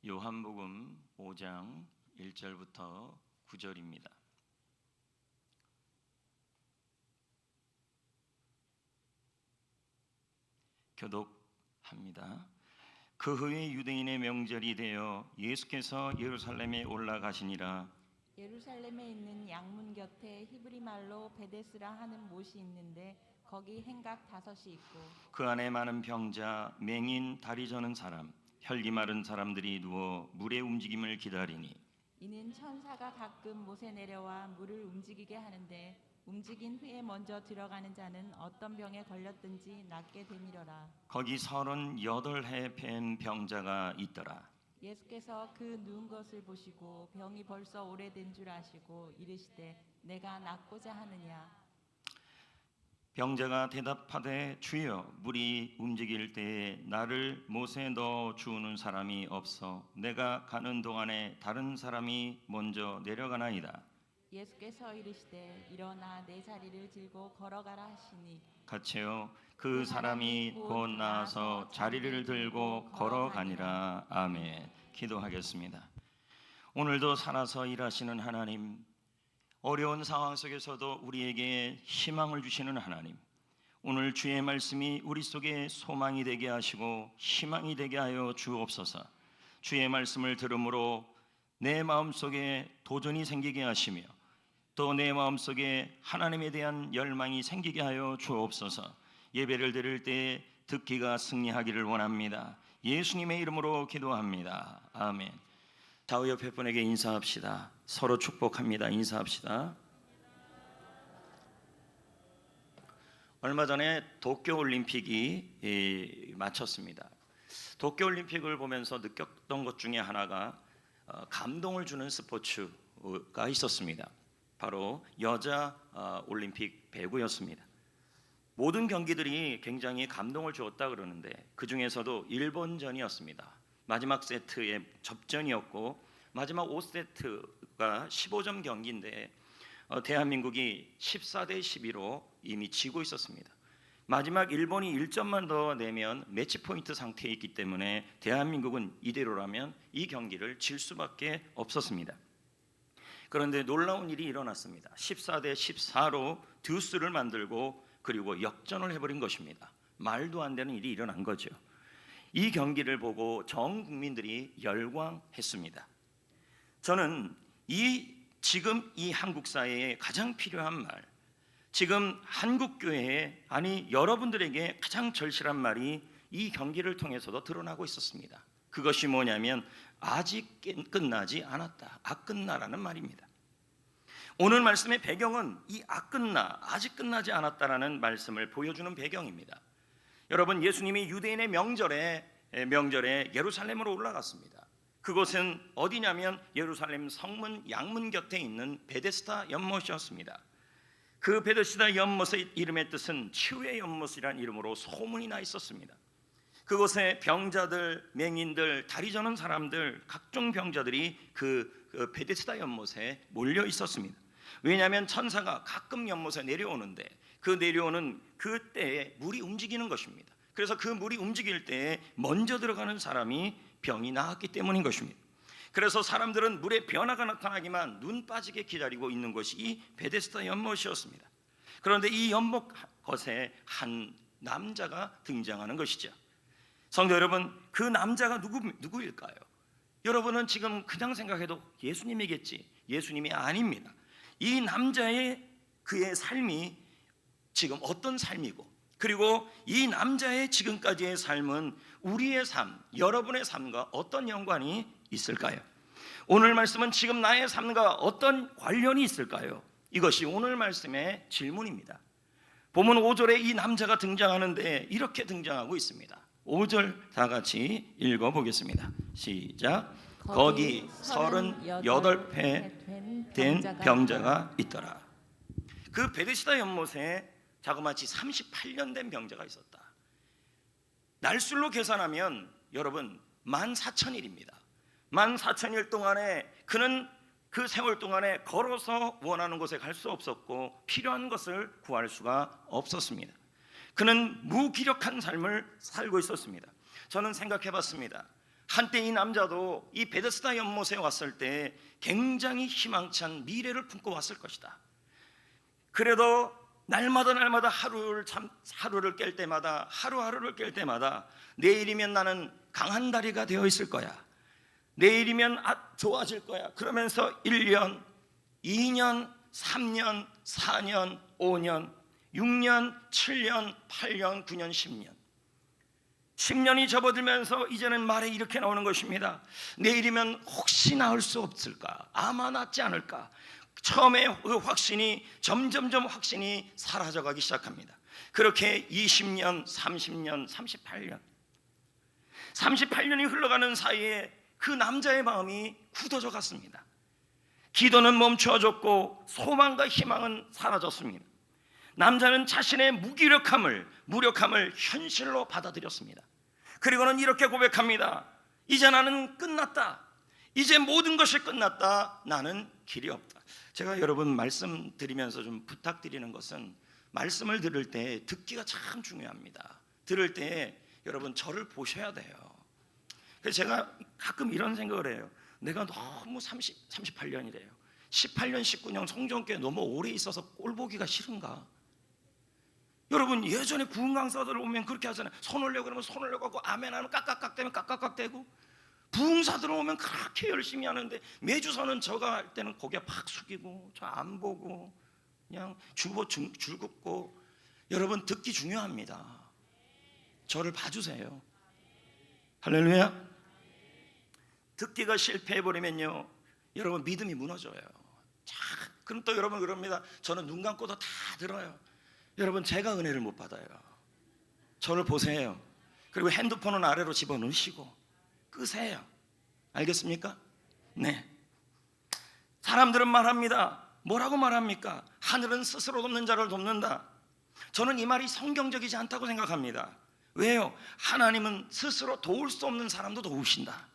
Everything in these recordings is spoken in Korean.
요한복음 5장 1절부터 9절입니다. 교독합니다. 그 후에 유대인의 명절이 되어 예수께서 예루살렘에 올라가시니라. 예루살렘에 있는 양문 곁에 히브리 말로 베데스라 하는 못이 있는데 거기 행각 5이 있고 그 안에 많은 병자, 맹인, 다리 저는 사람, 혈기 마른 사람들이 누워 물의 움직임을 기다리니 이는 천사가 가끔 못에 내려와 물을 움직이게 하는데 움직인 후에 먼저 들어가는 자는 어떤 병에 걸렸든지 낫게 되미려라. 거기 38해 뵌 병자가 있더라. 예수께서 그 누운 것을 보시고 병이 벌써 오래된 줄 아시고 이르시되 내가 낫고자 하느냐. 병자가 대답하되 주여 물이 움직일 때에 나를 못에 넣어 주우는 사람이 없어 내가 가는 동안에 다른 사람이 먼저 내려가나이다. 예수께서 이르시되 일어나 내 자리를 들고 걸어가라 하시니 같이요 그 사람이 곧 나아서 자리를 들고 걸어가니라. 아멘. 기도하겠습니다. 오늘도 살아서 일하시는 하나님, 어려운 상황 속에서도 우리에게 희망을 주시는 하나님, 오늘 주의 말씀이 우리 속에 소망이 되게 하시고 희망이 되게 하여 주옵소서. 주의 말씀을 들음으로 내 마음속에 도전이 생기게 하시며 또 내 마음속에 하나님에 대한 열망이 생기게 하여 주옵소서. 예배를 드릴 때 듣기가 승리하기를 원합니다. 예수님의 이름으로 기도합니다. 아멘. 좌우 옆에 분에게 인사합시다. 서로 축복합니다. 인사합시다. 얼마 전에 도쿄올림픽이 마쳤습니다. 도쿄올림픽을 보면서 느꼈던 것 중에 하나가 감동을 주는 스포츠가 있었습니다. 바로 여자 올림픽 배구였습니다. 모든 경기들이 굉장히 감동을 주었다 그러는데 그 중에서도 일본전이었습니다. 마지막 세트의 접전이었고 마지막 5세트가 15점 경기인데 대한민국이 14대 12로 이미 지고 있었습니다. 마지막 일본이 1점만 더 내면 매치 포인트 상태에 있기 때문에 대한민국은 이대로라면 이 경기를 질 수밖에 없었습니다. 그런데 놀라운 일이 일어났습니다. 14대 14로 듀스를 만들고 그리고 역전을 해버린 것입니다. 말도 안 되는 일이 일어난 거죠. 이 경기를 보고 전 국민들이 열광했습니다. 저는 지금 이 한국 사회에 가장 필요한 말, 지금 한국 교회에 아니 여러분들에게 가장 절실한 말이 이 경기를 통해서도 드러나고 있었습니다. 그것이 뭐냐면 아직 끝나지 않았다. 아끝나라는 말입니다. 오늘 말씀의 배경은 이 아끝나, 아직 끝나지 않았다라는 말씀을 보여주는 배경입니다. 여러분, 예수님이 유대인의 명절에 예루살렘으로 올라갔습니다. 그곳은 어디냐면 예루살렘 성문 양문 곁에 있는 베데스다 연못이었습니다. 그 베데스다 연못의 이름의 뜻은 치유의 연못이라는 이름으로 소문이 나 있었습니다. 그곳에 병자들, 맹인들, 다리 저는 사람들, 각종 병자들이 그 베데스다 연못에 몰려 있었습니다. 왜냐하면 천사가 가끔 연못에 내려오는데 그 내려오는 그때에 물이 움직이는 것입니다. 그래서 그 물이 움직일 때에 먼저 들어가는 사람이 병이 나았기 때문인 것입니다. 그래서 사람들은 물의 변화가 나타나기만 눈 빠지게 기다리고 있는 것이 이 베데스다 연못이었습니다. 그런데 이 연못 곳에 한 남자가 등장하는 것이죠. 성도 여러분, 그 남자가 누구일까요? 여러분은 지금 그냥 생각해도 예수님이겠지. 예수님이 아닙니다. 이 남자의 그의 삶이 지금 어떤 삶이고 그리고 이 남자의 지금까지의 삶은 우리의 삶, 여러분의 삶과 어떤 연관이 있을까요? 오늘 말씀은 지금 나의 삶과 어떤 관련이 있을까요? 이것이 오늘 말씀의 질문입니다. 본문 5절에 이 남자가 등장하는데 이렇게 등장하고 있습니다. 5절 다 같이 읽어보겠습니다. 시작. 거기 38회 된 병자가 있더라. 그 베데스다 연못에 자그마치 38년 된 병자가 있었다. 날술로 계산하면 여러분 14,000일입니다. 14,000일 동안에 그는 그 세월 동안에 걸어서 원하는 곳에 갈 수 없었고 필요한 것을 구할 수가 없었습니다. 그는 무기력한 삶을 살고 있었습니다. 저는 생각해 봤습니다. 한때 이 남자도 이 베데스다 연못에 왔을 때 굉장히 희망찬 미래를 품고 왔을 것이다. 그래도 날마다 하루를 깰 때마다, 하루하루를 깰 때마다 내일이면 나는 강한 다리가 되어 있을 거야, 내일이면 좋아질 거야, 그러면서 1년, 2년, 3년, 4년, 5년, 6년, 7년, 8년, 9년, 10년 10년이 접어들면서 이제는 말에 이렇게 나오는 것입니다. 내일이면 혹시 나을 수 없을까, 아마 낫지 않을까. 처음에 그 확신이 점점 확신이 사라져가기 시작합니다. 그렇게 20년, 30년, 38년이 흘러가는 사이에 그 남자의 마음이 굳어져 갔습니다. 기도는 멈춰졌고 소망과 희망은 사라졌습니다. 남자는 자신의 무력함을 현실로 받아들였습니다. 그리고는 이렇게 고백합니다. 이제 나는 끝났다. 이제 모든 것이 끝났다. 나는 길이 없다. 제가 여러분 말씀드리면서 좀 부탁드리는 것은, 말씀을 들을 때 듣기가 참 중요합니다. 들을 때 여러분 저를 보셔야 돼요. 그래서 제가 가끔 이런 생각을 해요. 내가 너무 38년이래요. 18년, 19년 성전교회 너무 오래 있어서 꼴 보기가 싫은가? 여러분 예전에 부흥 강사들 오면 그렇게 하잖아요. 손 올려 그러면 손 올려갖고 아멘 하면 깍깍깍 되면 깍깍깍 되고, 부흥사들 오면 그렇게 열심히 하는데 매주서는 저가 할 때는 고개 팍 숙이고 저 안 보고 그냥 줄 긋고. 여러분 듣기 중요합니다. 저를 봐주세요. 할렐루야. 듣기가 실패해버리면요 여러분 믿음이 무너져요. 그럼 또 여러분 그럽니다. 저는 눈 감고도 다 들어요. 여러분 제가 은혜를 못 받아요. 저를 보세요. 그리고 핸드폰은 아래로 집어넣으시고 끄세요. 알겠습니까? 네. 사람들은 말합니다. 뭐라고 말합니까? 하늘은 스스로 돕는 자를 돕는다. 저는 이 말이 성경적이지 않다고 생각합니다. 왜요? 하나님은 스스로 도울 수 없는 사람도 도우신다.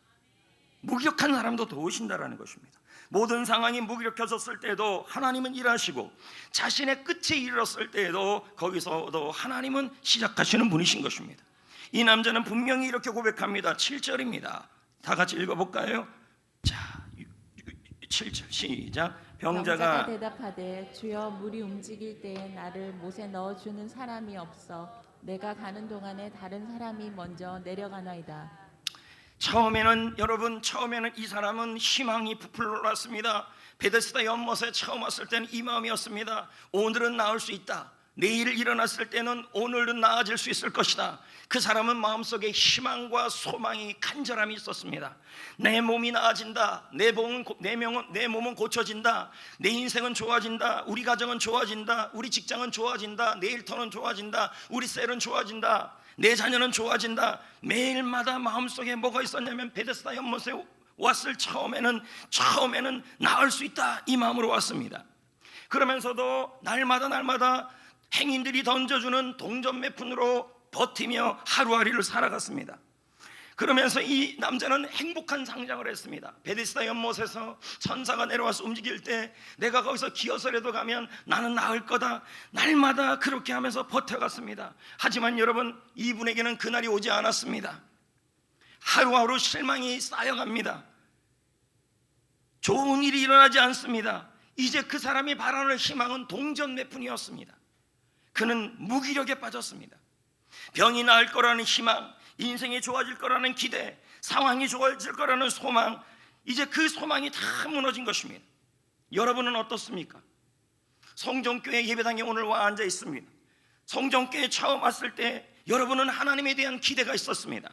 무기력한 사람도 도우신다라는 것입니다. 모든 상황이 무기력해졌을 때도 하나님은 일하시고, 자신의 끝에 이르렀을 때에도 거기서도 하나님은 시작하시는 분이신 것입니다. 이 남자는 분명히 이렇게 고백합니다. 7절입니다. 다 같이 읽어볼까요? 자, 7절 시작. 병자가 대답하되 주여 물이 움직일 때에 나를 못에 넣어주는 사람이 없어 내가 가는 동안에 다른 사람이 먼저 내려가나이다. 처음에는 이 사람은 희망이 부풀어 올랐습니다. 베데스다 연못에 처음 왔을 때는 이 마음이었습니다. 오늘은 나을 수 있다. 내일 일어났을 때는 오늘은 나아질 수 있을 것이다. 그 사람은 마음속에 희망과 소망이 간절함이 있었습니다. 내 몸이 나아진다. 내 몸은 고쳐진다. 내 인생은 좋아진다. 우리 가정은 좋아진다. 우리 직장은 좋아진다. 내 일터는 좋아진다. 우리 셀은 좋아진다. 내 자녀는 좋아진다. 매일마다 마음속에 뭐가 있었냐면 베데스다 연못에 왔을 처음에는 나을 수 있다 이 마음으로 왔습니다. 그러면서도 날마다 행인들이 던져주는 동전 몇 푼으로 버티며 하루하루를 살아갔습니다. 그러면서 이 남자는 행복한 상상을 했습니다. 베데스다 연못에서 천사가 내려와서 움직일 때 내가 거기서 기어서라도 가면 나는 나을 거다. 날마다 그렇게 하면서 버텨갔습니다. 하지만 여러분 이분에게는 그날이 오지 않았습니다. 하루하루 실망이 쌓여갑니다. 좋은 일이 일어나지 않습니다. 이제 그 사람이 바라는 희망은 동전 몇 푼이었습니다. 그는 무기력에 빠졌습니다. 병이 나을 거라는 희망, 인생이 좋아질 거라는 기대, 상황이 좋아질 거라는 소망, 이제 그 소망이 다 무너진 것입니다. 여러분은 어떻습니까? 성전교회 예배당에 오늘 와 앉아 있습니다. 성전교회 처음 왔을 때 여러분은 하나님에 대한 기대가 있었습니다.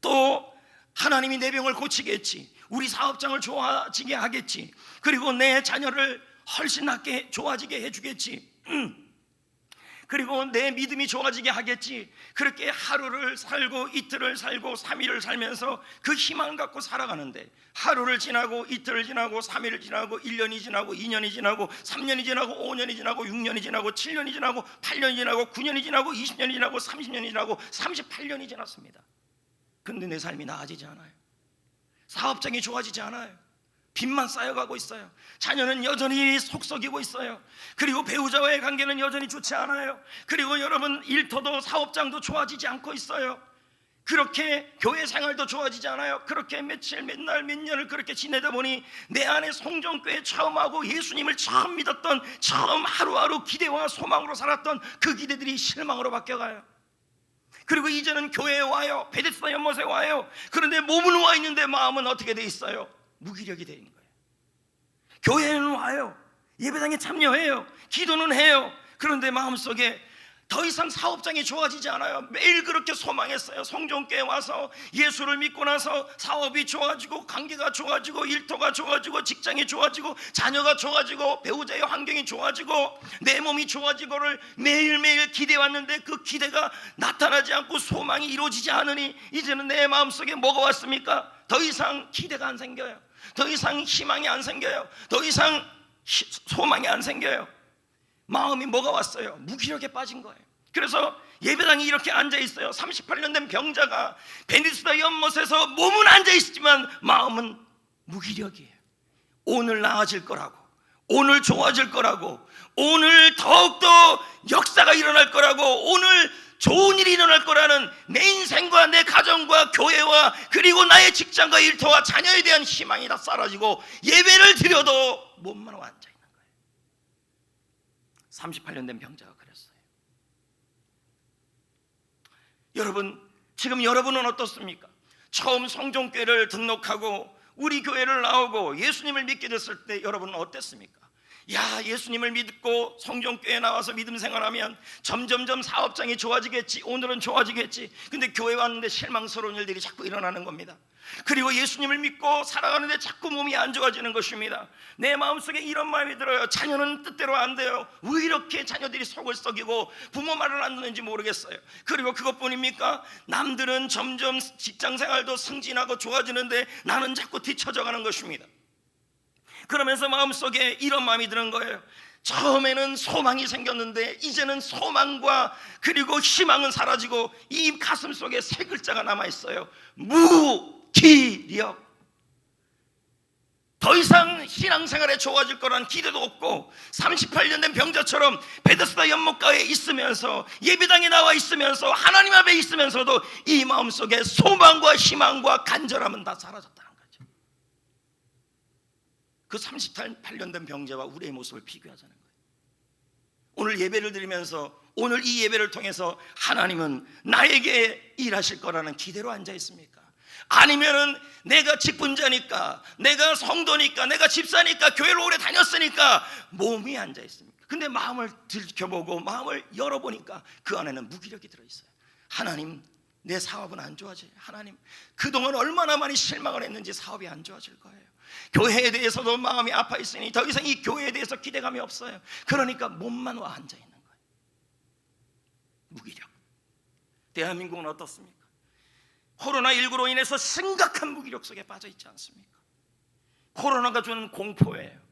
또 하나님이 내 병을 고치겠지, 우리 사업장을 좋아지게 하겠지, 그리고 내 자녀를 훨씬 낫게 좋아지게 해주겠지, 그리고 내 믿음이 좋아지게 하겠지. 그렇게 하루를 살고 이틀을 살고 3일을 살면서 그 희망 갖고 살아가는데, 하루를 지나고 이틀을 지나고 3일을 지나고 1년이 지나고 2년이 지나고 3년이 지나고 5년이 지나고 6년이 지나고 7년이 지나고 8년이 지나고 9년이 지나고 20년이 지나고 30년이 지나고 38년이 지났습니다. 근데 내 삶이 나아지지 않아요. 사업장이 좋아지지 않아요. 빚만 쌓여가고 있어요. 자녀는 여전히 속썩이고 있어요. 그리고 배우자와의 관계는 여전히 좋지 않아요. 그리고 여러분 일터도 사업장도 좋아지지 않고 있어요. 그렇게 교회 생활도 좋아지지 않아요. 그렇게 며칠, 몇날, 몇 년을 그렇게 지내다 보니 내 안에 성전교회 처음 하고 예수님을 처음 믿었던, 처음 하루하루 기대와 소망으로 살았던 그 기대들이 실망으로 바뀌어가요. 그리고 이제는 교회에 와요. 베데스다 연못에 와요. 그런데 몸은 와 있는데 마음은 어떻게 돼 있어요? 무기력이 돼 있는 거예요. 교회에는 와요. 예배당에 참여해요. 기도는 해요. 그런데 마음속에 더 이상 사업장이 좋아지지 않아요. 매일 그렇게 소망했어요. 성전교회 와서 예수를 믿고 나서 사업이 좋아지고, 관계가 좋아지고, 일터가 좋아지고, 직장이 좋아지고, 자녀가 좋아지고, 배우자의 환경이 좋아지고, 내 몸이 좋아지고를 매일매일 기대왔는데 그 기대가 나타나지 않고 소망이 이루어지지 않으니 이제는 내 마음속에 뭐가 왔습니까? 더 이상 기대가 안 생겨요. 더 이상 희망이 안 생겨요. 더 이상 소망이 안 생겨요. 마음이 뭐가 왔어요? 무기력에 빠진 거예요. 그래서 예배당이 이렇게 앉아있어요. 38년 된 병자가 베데스다 연못에서 몸은 앉아있지만 마음은 무기력이에요. 오늘 나아질 거라고, 오늘 좋아질 거라고, 오늘 더욱더 역사가 일어날 거라고, 오늘 좋은 일이 일어날 거라는 내 인생과 내 가정과 교회와 그리고 나의 직장과 일터와 자녀에 대한 희망이 다 사라지고 예배를 드려도 몸만 앉아있는 거예요. 38년 된 병자가 그랬어요. 여러분, 지금 여러분은 어떻습니까? 처음 성전교회를 등록하고 우리 교회를 나오고 예수님을 믿게 됐을 때 여러분은 어땠습니까? 야, 예수님을 믿고 성전교회에 나와서 믿음 생활하면 점점점 사업장이 좋아지겠지, 오늘은 좋아지겠지. 근데 교회 왔는데 실망스러운 일들이 자꾸 일어나는 겁니다. 그리고 예수님을 믿고 살아가는데 자꾸 몸이 안 좋아지는 것입니다. 내 마음속에 이런 마음이 들어요. 자녀는 뜻대로 안 돼요. 왜 이렇게 자녀들이 속을 썩이고 부모 말을 안 듣는지 모르겠어요. 그리고 그것뿐입니까? 남들은 점점 직장생활도 승진하고 좋아지는데 나는 자꾸 뒤처져 가는 것입니다. 그러면서 마음속에 이런 마음이 드는 거예요. 처음에는 소망이 생겼는데 이제는 소망과 그리고 희망은 사라지고 이 가슴 속에 세 글자가 남아있어요. 무기력. 더 이상 신앙생활에 좋아질 거란 기대도 없고 38년 된 병자처럼 베데스다 연못가에 있으면서 예배당에 나와 있으면서 하나님 앞에 있으면서도 이 마음속에 소망과 희망과 간절함은 다 사라졌다는 거예요. 그 38년 된 병자와 우리의 모습을 비교하자는 거예요. 오늘 예배를 드리면서 오늘 이 예배를 통해서 하나님은 나에게 일하실 거라는 기대로 앉아 있습니까? 아니면은 내가 직분자니까, 내가 성도니까, 내가 집사니까, 교회를 오래 다녔으니까 몸이 앉아 있습니까? 근데 마음을 들켜보고 마음을 열어보니까 그 안에는 무기력이 들어있어요. 하나님, 내 사업은 안 좋아져요. 하나님, 그동안 얼마나 많이 실망을 했는지 사업이 안 좋아질 거예요. 교회에 대해서도 마음이 아파 있으니 더 이상 이 교회에 대해서 기대감이 없어요. 그러니까 몸만 와 앉아 있는 거예요. 무기력. 대한민국은 어떻습니까? 코로나19로 인해서 심각한 무기력 속에 빠져 있지 않습니까? 코로나가 주는 공포예요.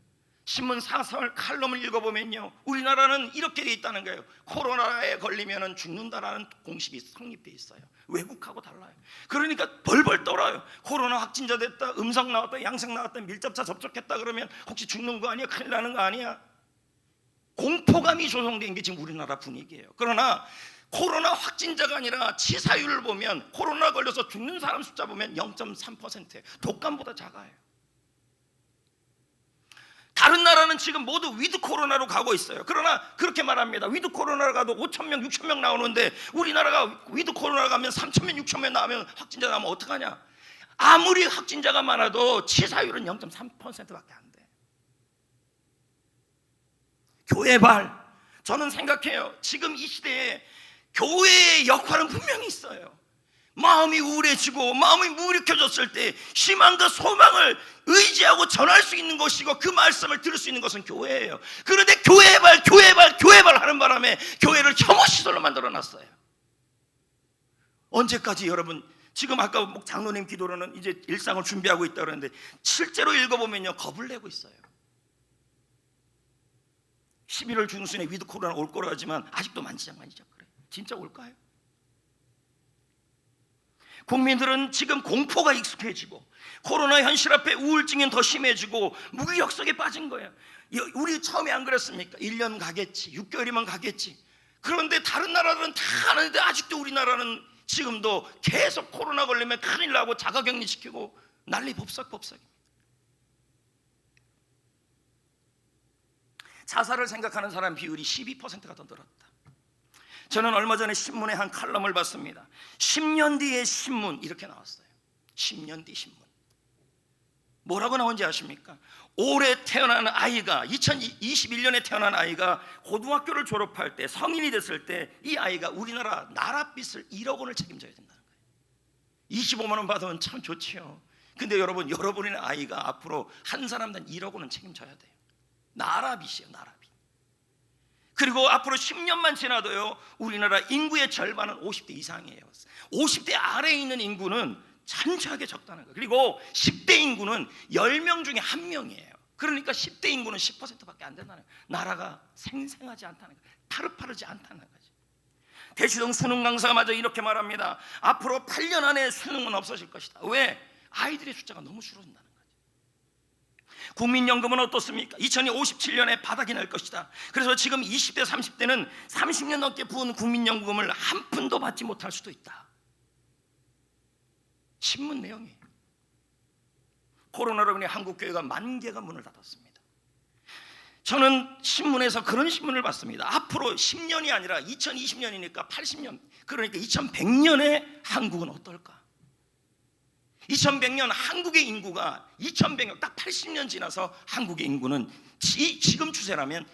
신문 사설 칼럼을 읽어보면요, 우리나라는 이렇게 돼 있다는 거예요. 코로나에 걸리면 죽는다라는 공식이 성립돼 있어요. 외국하고 달라요. 그러니까 벌벌 떨어요. 코로나 확진자 됐다, 음성 나왔다, 양성 나왔다, 밀접자 접촉했다 그러면 혹시 죽는 거 아니야? 큰일 나는 거 아니야? 공포감이 조성된 게 지금 우리나라 분위기예요. 그러나 코로나 확진자가 아니라 치사율을 보면 코로나 걸려서 죽는 사람 숫자 보면 0.3%예요. 독감보다 작아요. 다른 나라는 지금 모두 위드 코로나로 가고 있어요. 그러나 그렇게 말합니다. 위드 코로나로 가도 5,000명, 6,000명 나오는데 우리나라가 위드 코로나 가면 3,000명, 6,000명 나오면 확진자 나오면 어떡하냐? 아무리 확진자가 많아도 치사율은 0.3%밖에 안 돼. 교회발, 저는 생각해요. 지금 이 시대에 교회의 역할은 분명히 있어요. 마음이 우울해지고 마음이 무력해졌을 때 희망과 소망을 의지하고 전할 수 있는 것이고 그 말씀을 들을 수 있는 것은 교회예요. 그런데 교회발 하는 바람에 교회를 혐오시설로 만들어놨어요. 언제까지 여러분, 지금 아까 장로님 기도로는 이제 일상을 준비하고 있다고 그러는데 실제로 읽어보면요, 겁을 내고 있어요. 11월 중순에 위드 코로나 올 거라 하지만 아직도 만지작만지작 그래요. 진짜 올까요? 국민들은 지금 공포가 익숙해지고 코로나 현실 앞에 우울증은 더 심해지고 무기력 속에 빠진 거예요. 우리 처음에 안 그랬습니까? 1년 가겠지, 6개월이면 가겠지. 그런데 다른 나라들은 다 하는데 아직도 우리나라는 지금도 계속 코로나 걸리면 큰일 나고 자가격리 시키고 난리 법석법석입니다. 자살을 생각하는 사람 비율이 12%가 더 늘었다. 저는 얼마 전에 신문에 한 칼럼을 봤습니다. 10년 뒤의 신문 이렇게 나왔어요. 10년 뒤 신문 뭐라고 나온지 아십니까? 올해 태어난 아이가 2021년에 태어난 아이가 고등학교를 졸업할 때 성인이 됐을 때 이 아이가 우리나라 나랏빚을 1억 원을 책임져야 된다는 거예요. 25만 원 받으면 참 좋지요. 근데 여러분의 아이가 앞으로 한 사람당 1억 원은 책임져야 돼요. 나라빚이에요, 나라빚. 그리고 앞으로 10년만 지나도요, 우리나라 인구의 절반은 50대 이상이에요. 50대 아래에 있는 인구는 천천하게 적다는 거예요. 그리고 10대 인구는 10명 중에 1명이에요. 그러니까 10대 인구는 10%밖에 안 된다는 거예요. 나라가 생생하지 않다는 거예요. 파릇파릇지 않다는 거죠. 대치동 수능 강사가 마저 이렇게 말합니다. 앞으로 8년 안에 수능은 없어질 것이다. 왜? 아이들의 숫자가 너무 줄어든다는 거예요. 국민연금은 어떻습니까? 2057년에 바닥이 날 것이다. 그래서 지금 20대 30대는 30년 넘게 부은 국민연금을 한 푼도 받지 못할 수도 있다. 신문 내용이에요. 코로나로 인해 한국교회가 10,000개가 문을 닫았습니다. 저는 신문에서 그런 신문을 봤습니다. 앞으로 10년이 아니라 2020년이니까 80년, 그러니까 2100년에 한국은 어떨까? 2100년 한국의 인구가 2100년 딱 80년 지나서 한국의 인구는 지금 추세라면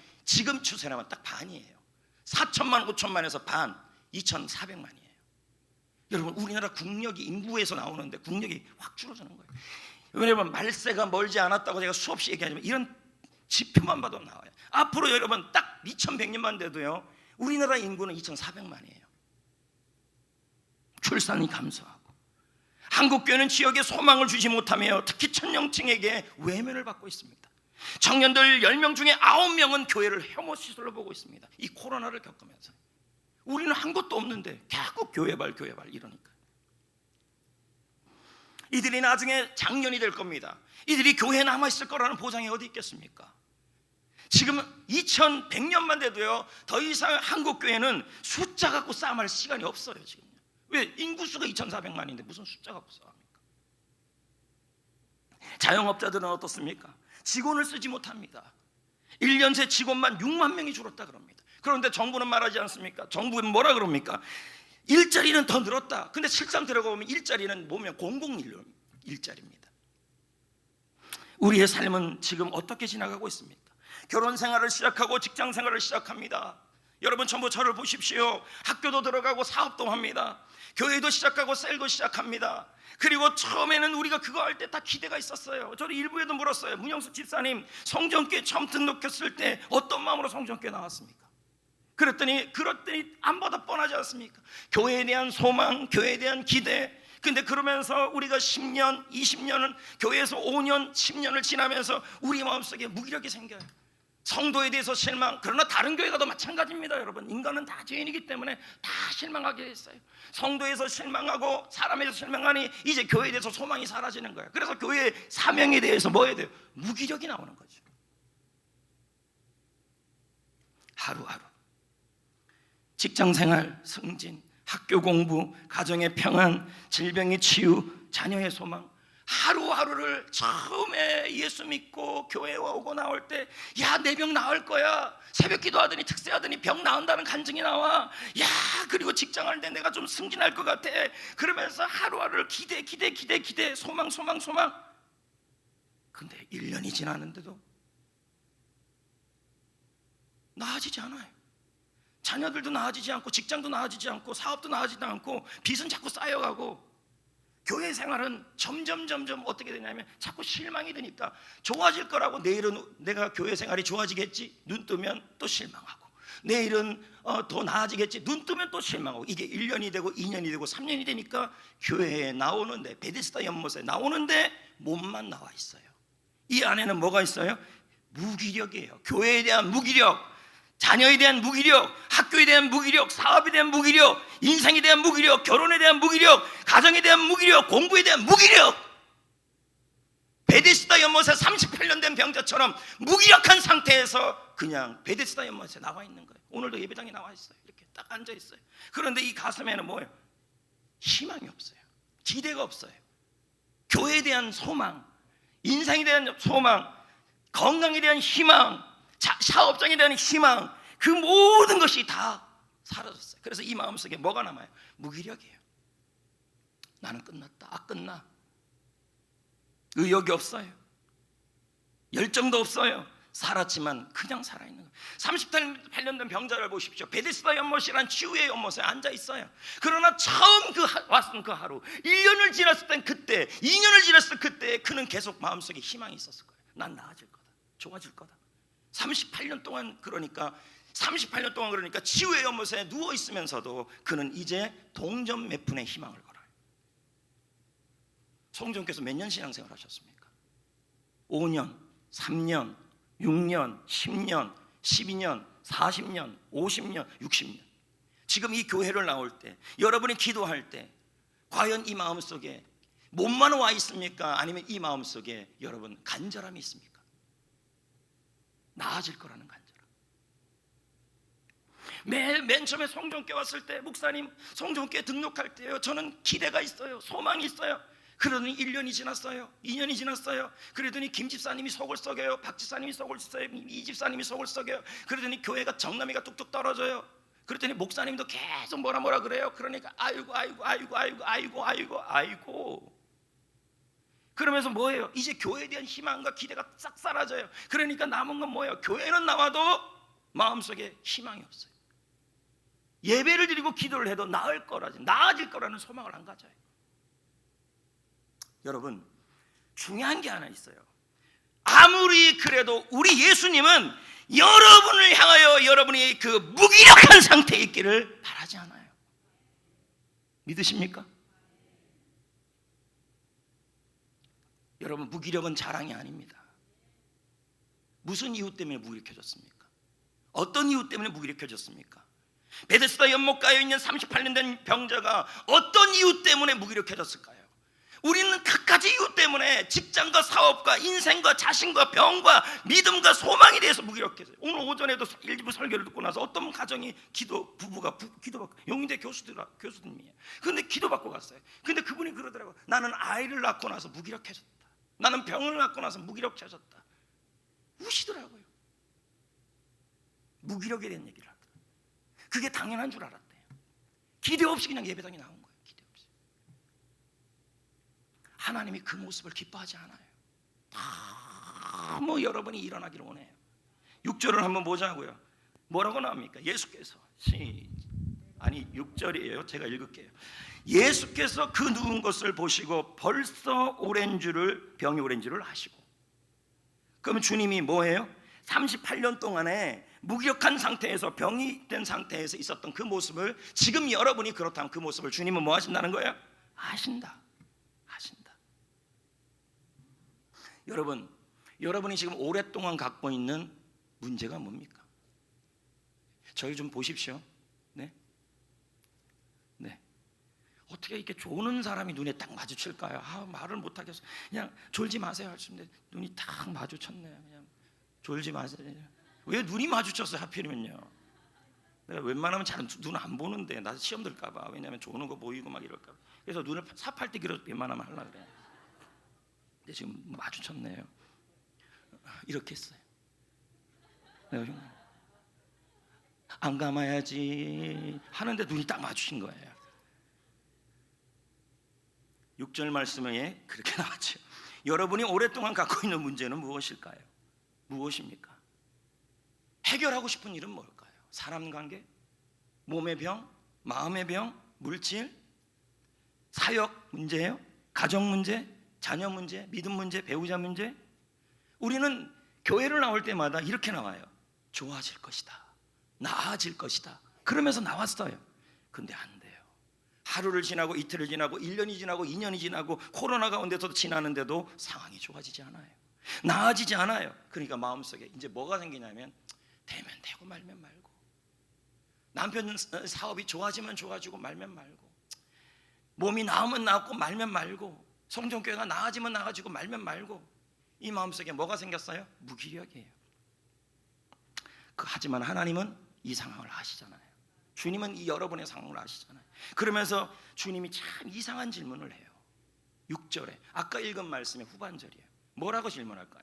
딱 반이에요. 4천만 5천만에서 반 2400만이에요. 여러분 우리나라 국력이 인구에서 나오는데 국력이 확 줄어드는 거예요. 왜냐하면 말세가 멀지 않았다고 제가 수없이 얘기하지만 이런 지표만 봐도 나와요. 앞으로 여러분 딱 2100년만 돼도요 우리나라 인구는 2400만이에요. 출산이 감소하고 한국교회는 지역에 소망을 주지 못하며 특히 천년층에게 외면을 받고 있습니다. 청년들 10명 중에 9명은 교회를 혐오 시설로 보고 있습니다. 이 코로나를 겪으면서 우리는 한 것도 없는데 계속 교회발 이러니까 이들이 나중에 장년이 될 겁니다. 이들이 교회에 남아있을 거라는 보장이 어디 있겠습니까? 지금 2100년만 돼도요 더 이상 한국교회는 숫자 갖고 싸움할 시간이 없어요. 지금 왜? 인구수가 2400만인데 무슨 숫자 갖고 싸웁니까? 자영업자들은 어떻습니까? 직원을 쓰지 못합니다. 1년 새 직원만 6만 명이 줄었다 그럽니다. 그런데 정부는 말하지 않습니까? 정부는 뭐라 그럽니까? 일자리는 더 늘었다. 근데 실상 들어가 보면 일자리는 보면 공공일로 일자리입니다. 우리의 삶은 지금 어떻게 지나가고 있습니까? 결혼 생활을 시작하고 직장 생활을 시작합니다. 여러분 전부 저를 보십시오. 학교도 들어가고 사업도 합니다. 교회도 시작하고 셀도 시작합니다. 그리고 처음에는 우리가 그거 할 때 다 기대가 있었어요. 저도 일부에도 물었어요. 문영숙 집사님 성전교회 처음 등록했을 때 어떤 마음으로 성전교회 나왔습니까? 그랬더니 안 받아 뻔하지 않습니까? 교회에 대한 소망, 교회에 대한 기대. 근데 그러면서 우리가 10년, 20년은 교회에서 5년, 10년을 지나면서 우리 마음속에 무기력이 생겨요. 성도에 대해서 실망. 그러나 다른 교회 가도 마찬가지입니다. 여러분 인간은 다 죄인이기 때문에 다 실망하게 됐어요. 성도에서 실망하고 사람에서 실망하니 이제 교회에 대해서 소망이 사라지는 거예요. 그래서 교회의 사명에 대해서 뭐 해야 돼요? 무기력이 나오는 거죠. 하루하루 직장생활 승진, 학교 공부, 가정의 평안, 질병의 치유, 자녀의 소망, 하루하루를 처음에 예수 믿고 교회에 오고 나올 때 야, 내 병 나을 거야. 새벽 기도하더니 특세하더니 병 나온다는 간증이 나와. 야, 그리고 직장할 때 내가 좀 승진할 것 같아. 그러면서 하루하루를 기대 소망. 근데 1년이 지났는데도 나아지지 않아요. 자녀들도 나아지지 않고 직장도 나아지지 않고 사업도 나아지지 않고 빚은 자꾸 쌓여가고 교회 생활은 점점 어떻게 되냐면 자꾸 실망이 되니까 좋아질 거라고 내일은 내가 교회 생활이 좋아지겠지 눈 뜨면 또 실망하고 내일은 더 나아지겠지 눈 뜨면 또 실망하고 이게 1년이 되고 2년이 되고 3년이 되니까 교회에 나오는데 베데스다 연못에 나오는데 몸만 나와 있어요. 이 안에는 뭐가 있어요? 무기력이에요. 교회에 대한 무기력, 자녀에 대한 무기력, 학교에 대한 무기력, 사업에 대한 무기력, 인생에 대한 무기력, 결혼에 대한 무기력, 가정에 대한 무기력, 공부에 대한 무기력. 베데스다 연못에 38년 된 병자처럼 무기력한 상태에서 그냥 베데스다 연못에 나와 있는 거예요. 오늘도 예배당에 나와 있어요. 이렇게 딱 앉아 있어요. 그런데 이 가슴에는 뭐예요? 희망이 없어요. 기대가 없어요. 교회에 대한 소망, 인생에 대한 소망, 건강에 대한 희망, 사업장에 대한 희망, 그 모든 것이 다 사라졌어요. 그래서 이 마음속에 뭐가 남아요? 무기력이에요. 나는 끝났다. 끝나. 의욕이 없어요. 열정도 없어요. 살았지만 그냥 살아있는 거예요. 38년 된 병자를 보십시오. 베데스다 연못이란 치유의 연못에 앉아 있어요. 그러나 처음 왔던 그 하루, 1년을 지났을 땐 그때, 2년을 지났을 때 그때 그는 계속 마음속에 희망이 있었을 거예요. 난 나아질 거다. 좋아질 거다. 38년 동안 그러니까 치유의 연못에 누워 있으면서도 그는 이제 동전 몇 푼의 희망을 걸어요. 송정께서 몇 년 신앙생활 하셨습니까? 5년, 3년, 6년, 10년, 12년, 40년, 50년, 60년. 지금 이 교회를 나올 때, 여러분이 기도할 때 과연 이 마음속에 몸만 와 있습니까? 아니면 이 마음속에 여러분 간절함이 있습니까? 나아질 거라는 간절함. 맨 처음에 송정교회 왔을 때 목사님 송정교회 등록할 때요, 저는 기대가 있어요. 소망이 있어요. 그러더니 1년이 지났어요. 2년이 지났어요. 그러더니 김 집사님이 속을 썩여요. 박 집사님이 속을 썩여요. 이 집사님이 속을 썩여요. 그러더니 교회가 정남이가 뚝뚝 떨어져요. 그랬더니 목사님도 계속 뭐라 그래요. 그러니까 아이고. 그러면서 뭐예요? 이제 교회에 대한 희망과 기대가 싹 사라져요. 그러니까 남은 건 뭐예요? 교회는 나와도 마음속에 희망이 없어요. 예배를 드리고 기도를 해도 나아질 거라는 소망을 안 가져요. 여러분, 중요한 게 하나 있어요. 아무리 그래도 우리 예수님은 여러분을 향하여 여러분이 그 무기력한 상태에 있기를 바라지 않아요. 믿으십니까? 여러분, 무기력은 자랑이 아닙니다. 무슨 이유 때문에 무기력해졌습니까? 어떤 이유 때문에 무기력해졌습니까? 베데스다 연못가에 있는 38년 된 병자가 어떤 이유 때문에 무기력해졌을까요? 우리는 갖가지 이유 때문에 직장과 사업과 인생과 자신과 병과 믿음과 소망에 대해서 무기력해져요. 오늘 오전에도 일부 설교를 듣고 나서 어떤 가정이 부부가 기도받고, 용인대 교수님이에요. 그런데 기도받고 갔어요. 근데 그분이 그러더라고요. 나는 아이를 낳고 나서 무기력해졌다. 나는 병을 낳고 나서 무기력해졌다. 우시더라고요. 무기력에 대한 얘기를 하더라고요. 그게 당연한 줄 알았대요. 기대 없이 그냥 예배당에 나온 거예요. 기대 없이. 하나님이 그 모습을 기뻐하지 않아요. 너무 여러분이 일어나기를 원해요. 6절을 한번 보자고요. 뭐라고 나옵니까? 예수께서 6절이에요. 제가 읽을게요. 예수께서 그 누운 것을 보시고 벌써 병이 오랜 줄을 아시고. 그러면 주님이 뭐예요? 38년 동안에 무기력한 상태에서 병이 된 상태에서 있었던 그 모습을 지금 여러분이 그렇다면 그 모습을 주님은 뭐 하신다는 거예요? 아신다. 여러분이 지금 오랫동안 갖고 있는 문제가 뭡니까? 저희 좀 보십시오. 네. 어떻게 이렇게 조는 사람이 눈에 딱 마주칠까요? 말을 못 하겠어. 그냥 졸지 마세요 하시는데 눈이 딱 마주쳤네요. 그냥 졸지 마세요. 왜 눈이 마주쳤어요? 하필이면요. 내가 웬만하면 잘 눈 안 보는데 나 시험 들까봐. 왜냐하면 조는 거 보이고 막 이럴까봐. 그래서 눈을 삽할 때 웬만하면 하려고 그래. 근데 지금 마주쳤네요. 이렇게 했어요. 내가 안 감아야지 하는데 눈이 딱 마주친 거예요. 6절 말씀에 그렇게 나왔죠. 여러분이 오랫동안 갖고 있는 문제는 무엇일까요? 무엇입니까? 해결하고 싶은 일은 뭘까요? 사람 관계? 몸의 병? 마음의 병? 물질? 사역 문제예요? 가정 문제? 자녀 문제? 믿음 문제? 배우자 문제? 우리는 교회를 나올 때마다 이렇게 나와요. 좋아질 것이다. 나아질 것이다. 그러면서 나왔어요. 근데 안 돼요. 하루를 지나고 이틀을 지나고 1년이 지나고 2년이 지나고 코로나 가운데서도 지나는데도 상황이 좋아지지 않아요. 나아지지 않아요. 그러니까 마음속에 이제 뭐가 생기냐면 되면 되고 말면 말고, 남편 사업이 좋아지면 좋아지고 말면 말고, 몸이 나으면 나았고 말면 말고, 성전교회가 나아지면 나아지고 말면 말고, 이 마음속에 뭐가 생겼어요? 무기력이에요. 하지만 하나님은 이 상황을 아시잖아요. 주님은 이 여러분의 상황을 아시잖아요. 그러면서 주님이 참 이상한 질문을 해요. 6절에 아까 읽은 말씀의 후반절이에요. 뭐라고 질문할까요?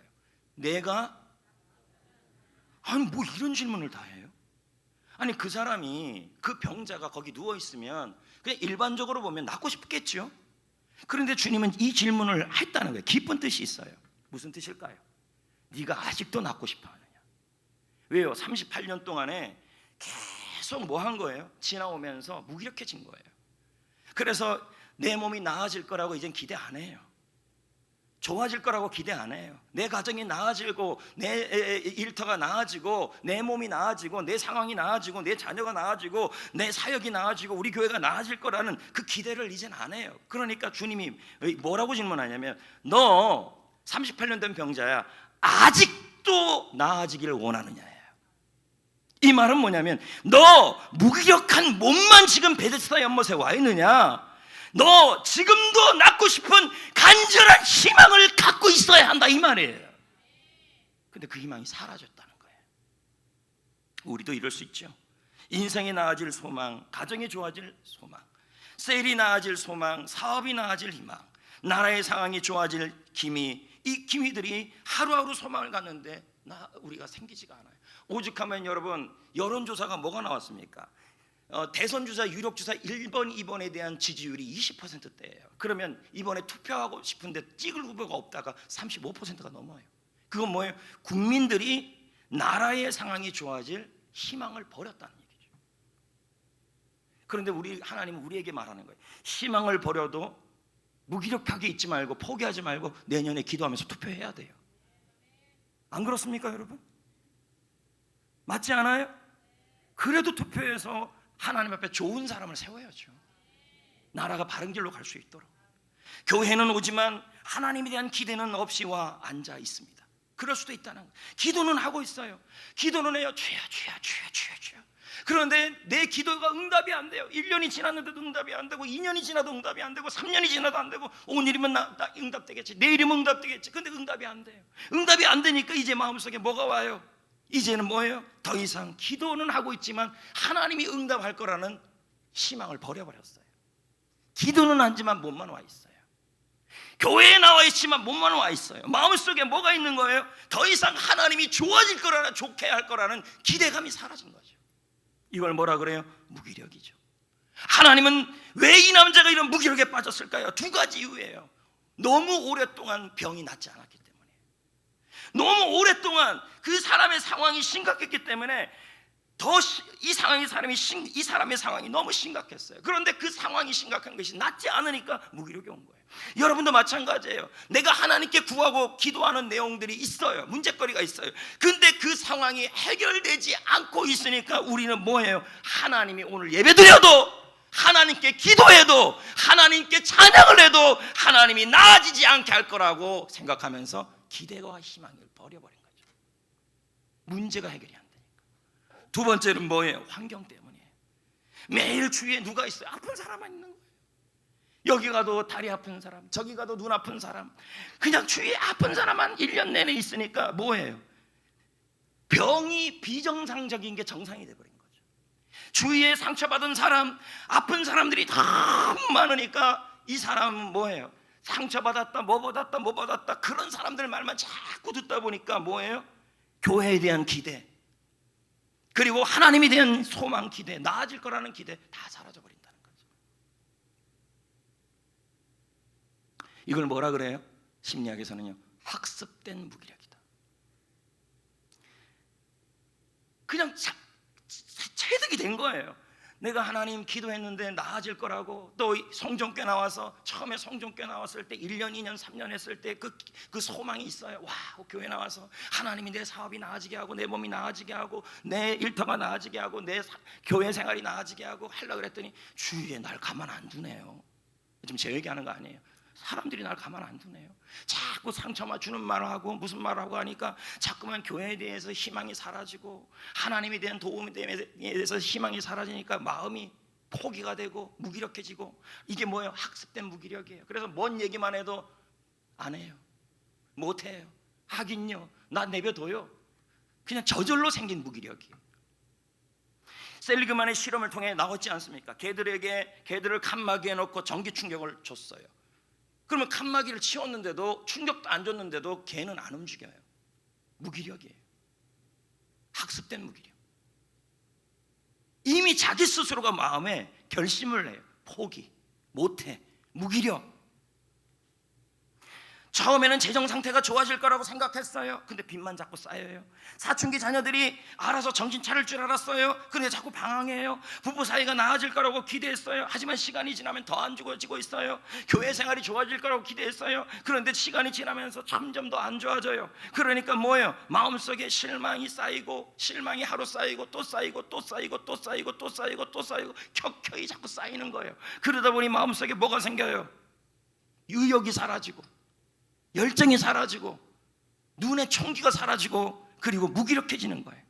내가 아니 뭐 이런 질문을 다 해요? 아니 그 사람이 그 병자가 거기 누워 있으면 그냥 일반적으로 보면 낫고 싶겠죠. 그런데 주님은 이 질문을 했다는 거예요. 깊은 뜻이 있어요. 무슨 뜻일까요? 네가 아직도 낫고 싶어 하느냐? 왜요? 38년 동안에 계속 뭐 한 거예요? 지나오면서 무기력해진 거예요. 그래서 내 몸이 나아질 거라고 이젠 기대 안 해요. 좋아질 거라고 기대 안 해요. 내 가정이 나아지고 내 일터가 나아지고 내 몸이 나아지고 내 상황이 나아지고 내 자녀가 나아지고 내 사역이 나아지고 우리 교회가 나아질 거라는 그 기대를 이젠 안 해요. 그러니까 주님이 뭐라고 질문하냐면 너 38년 된 병자야 아직도 나아지기를 원하느냐예요. 이 말은 뭐냐면 너 무기력한 몸만 지금 베데스다 연못에 와 있느냐? 너 지금도 낳고 싶은 간절한 희망을 갖고 있어야 한다 이 말이에요. 근데 그 희망이 사라졌다는 거예요. 우리도 이럴 수 있죠. 인생이 나아질 소망, 가정이 좋아질 소망, 셀이 나아질 소망, 사업이 나아질 희망, 나라의 상황이 좋아질 기미, 이 기미들이 하루하루 소망을 갖는데 우리가 생기지가 않아요. 오죽하면 여러분 여론조사가 뭐가 나왔습니까? 대선주자, 유력주자 1번, 2번에 대한 지지율이 20%대예요. 그러면 이번에 투표하고 싶은데 찍을 후보가 없다가 35%가 넘어요. 그건 뭐예요? 국민들이 나라의 상황이 좋아질 희망을 버렸다는 얘기죠. 그런데 하나님은 우리에게 말하는 거예요. 희망을 버려도 무기력하게 있지 말고 포기하지 말고 내년에 기도하면서 투표해야 돼요. 안 그렇습니까 여러분? 맞지 않아요? 그래도 투표해서 하나님 앞에 좋은 사람을 세워야죠. 나라가 바른 길로 갈 수 있도록. 교회는 오지만 하나님에 대한 기대는 없이 와 앉아 있습니다. 그럴 수도 있다는 거예요. 기도는 하고 있어요. 기도는 해요. 주여 주여 주여 주여 주여. 그런데 내 기도가 응답이 안 돼요. 1년이 지났는데도 응답이 안 되고 2년이 지나도 응답이 안 되고 3년이 지나도 안 되고 오늘이면 나 응답되겠지. 내일이면 응답되겠지. 근데 응답이 안 돼요. 응답이 안 되니까 이제 마음속에 뭐가 와요? 이제는 뭐예요? 더 이상 기도는 하고 있지만 하나님이 응답할 거라는 희망을 버려버렸어요. 기도는 하지만 몸만 와 있어요. 교회에 나와 있지만 몸만 와 있어요. 마음속에 뭐가 있는 거예요? 더 이상 하나님이 좋아질 거라는, 좋게 할 거라는 기대감이 사라진 거죠. 이걸 뭐라 그래요? 무기력이죠. 하나님은 왜 이 남자가 이런 무기력에 빠졌을까요? 두 가지 이유예요. 너무 오랫동안 병이 낫지 않았기 때문에, 너무 오랫동안 그 사람의 상황이 심각했기 때문에 이 사람의 상황이 너무 심각했어요. 그런데 그 상황이 심각한 것이 낫지 않으니까 무기력이 온 거예요. 여러분도 마찬가지예요. 내가 하나님께 구하고 기도하는 내용들이 있어요. 문제거리가 있어요. 근데 그 상황이 해결되지 않고 있으니까 우리는 뭐예요? 하나님이 오늘 예배드려도, 하나님께 기도해도, 하나님께 찬양을 해도 하나님이 나아지지 않게 할 거라고 생각하면서 기대와 희망을 버려버린 거죠. 문제가 해결이 안 되니까. 두 번째는 뭐예요? 환경 때문이에요. 매일 주위에 누가 있어요? 아픈 사람만 있는 거예요. 여기 가도 다리 아픈 사람, 저기 가도 눈 아픈 사람, 그냥 주위에 아픈 사람만 1년 내내 있으니까 뭐예요? 병이 비정상적인 게 정상이 돼버린 거죠. 주위에 상처받은 사람, 아픈 사람들이 너무 많으니까 이 사람은 뭐예요? 상처받았다, 뭐 받았다 그런 사람들 말만 자꾸 듣다 보니까 뭐예요? 교회에 대한 기대, 그리고 하나님에 대한 소망, 기대, 나아질 거라는 기대 다 사라져버린다는 거죠. 이걸 뭐라 그래요? 심리학에서는요, 학습된 무기력이다. 그냥 체득이 된 거예요. 내가 하나님 기도했는데 나아질 거라고, 또 성전교회 나와서 처음에 성전교회 나왔을 때 1년, 2년, 3년 했을 때 그 소망이 있어요. 와, 교회 나와서 하나님이 내 사업이 나아지게 하고 내 몸이 나아지게 하고 내 일터가 나아지게 하고 내 교회 생활이 나아지게 하고 하려고 그랬더니 주위에 날 가만 안 두네요. 지금 제 얘기하는 거 아니에요. 사람들이 날 가만 안 두네요. 자꾸 상처만 주는 말을 하고 무슨 말을 하고 하니까 자꾸만 교회에 대해서 희망이 사라지고 하나님에 대한 도움에 대해서 희망이 사라지니까 마음이 포기가 되고 무기력해지고, 이게 뭐예요? 학습된 무기력이에요. 그래서 뭔 얘기만 해도 안 해요. 못 해요. 하긴요. 나 내버려둬요. 그냥 저절로 생긴 무기력이에요. 셀리그만의 실험을 통해 나왔지 않습니까? 개들을 칸막이에 넣고 전기 충격을 줬어요. 그러면 칸막이를 치웠는데도, 충격도 안 줬는데도 개는 안 움직여요. 무기력이에요. 학습된 무기력. 이미 자기 스스로가 마음에 결심을 해요. 포기, 못해, 무기력. 처음에는 재정 상태가 좋아질 거라고 생각했어요. 근데 빚만 자꾸 쌓여요. 사춘기 자녀들이 알아서 정신 차릴 줄 알았어요. 근데 자꾸 방황해요. 부부 사이가 나아질 거라고 기대했어요. 하지만 시간이 지나면 더 안 좋아지고 있어요. 교회 생활이 좋아질 거라고 기대했어요. 그런데 시간이 지나면서 점점 더 안 좋아져요. 그러니까 뭐예요? 마음속에 실망이 쌓이고, 실망이 하루 쌓이고 또 쌓이고 또 쌓이고 또 쌓이고 또 쌓이고 또 쌓이고 켜켜이 자꾸 쌓이는 거예요. 그러다 보니 마음속에 뭐가 생겨요? 의욕이 사라지고, 열정이 사라지고, 눈에 총기가 사라지고, 그리고 무기력해지는 거예요.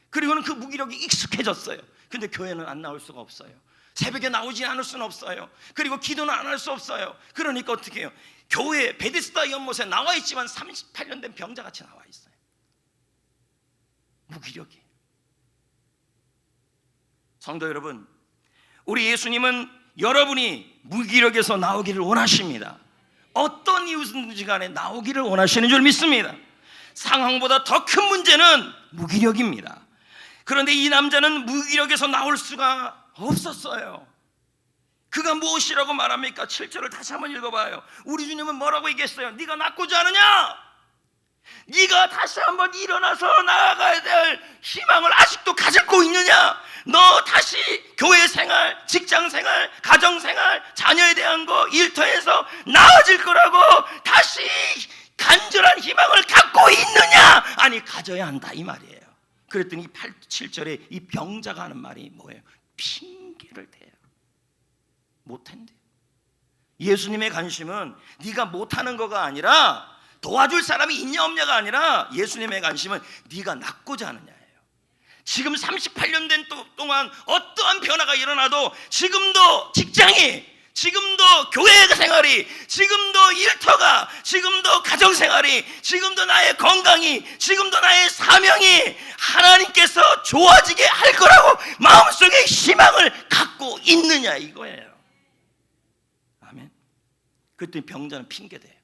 그리고는 그 무기력이 익숙해졌어요. 근데 교회는 안 나올 수가 없어요. 새벽에 나오지 않을 수는 없어요. 그리고 기도는 안 할 수 없어요. 그러니까 어떻게 해요? 교회 베데스다 연못에 나와 있지만 38년 된 병자같이 나와 있어요. 무기력이. 성도 여러분, 우리 예수님은 여러분이 무기력에서 나오기를 원하십니다. 어떤 이유든지 간에 나오기를 원하시는 줄 믿습니다. 상황보다 더 큰 문제는 무기력입니다. 그런데 이 남자는 무기력에서 나올 수가 없었어요. 그가 무엇이라고 말합니까? 7절을 다시 한번 읽어봐요. 우리 주님은 뭐라고 얘기했어요? 네가 낫고자 하느냐? 네가 다시 한번 일어나서 나아가야 될 희망을 아직도 가지고 있느냐? 너 다시 교회 생활, 직장 생활, 가정 생활, 자녀에 대한 거, 일터에서 나아질 거라고 다시 간절한 희망을 갖고 있느냐? 아니, 가져야 한다 이 말이에요. 그랬더니 7절에 이 병자가 하는 말이 뭐예요? 핑계를 대요. 못한대요. 예수님의 관심은 네가 못하는 거가 아니라, 도와줄 사람이 있냐 없냐가 아니라, 예수님의 관심은 네가 낫고자 하느냐예요. 지금 38년 된 동안 어떠한 변화가 일어나도, 지금도 직장이, 지금도 교회 생활이, 지금도 일터가, 지금도 가정 생활이, 지금도 나의 건강이, 지금도 나의 사명이 하나님께서 좋아지게 할 거라고 마음속에 희망을 갖고 있느냐 이거예요. 아멘. 그랬더니 병자는 핑계대요.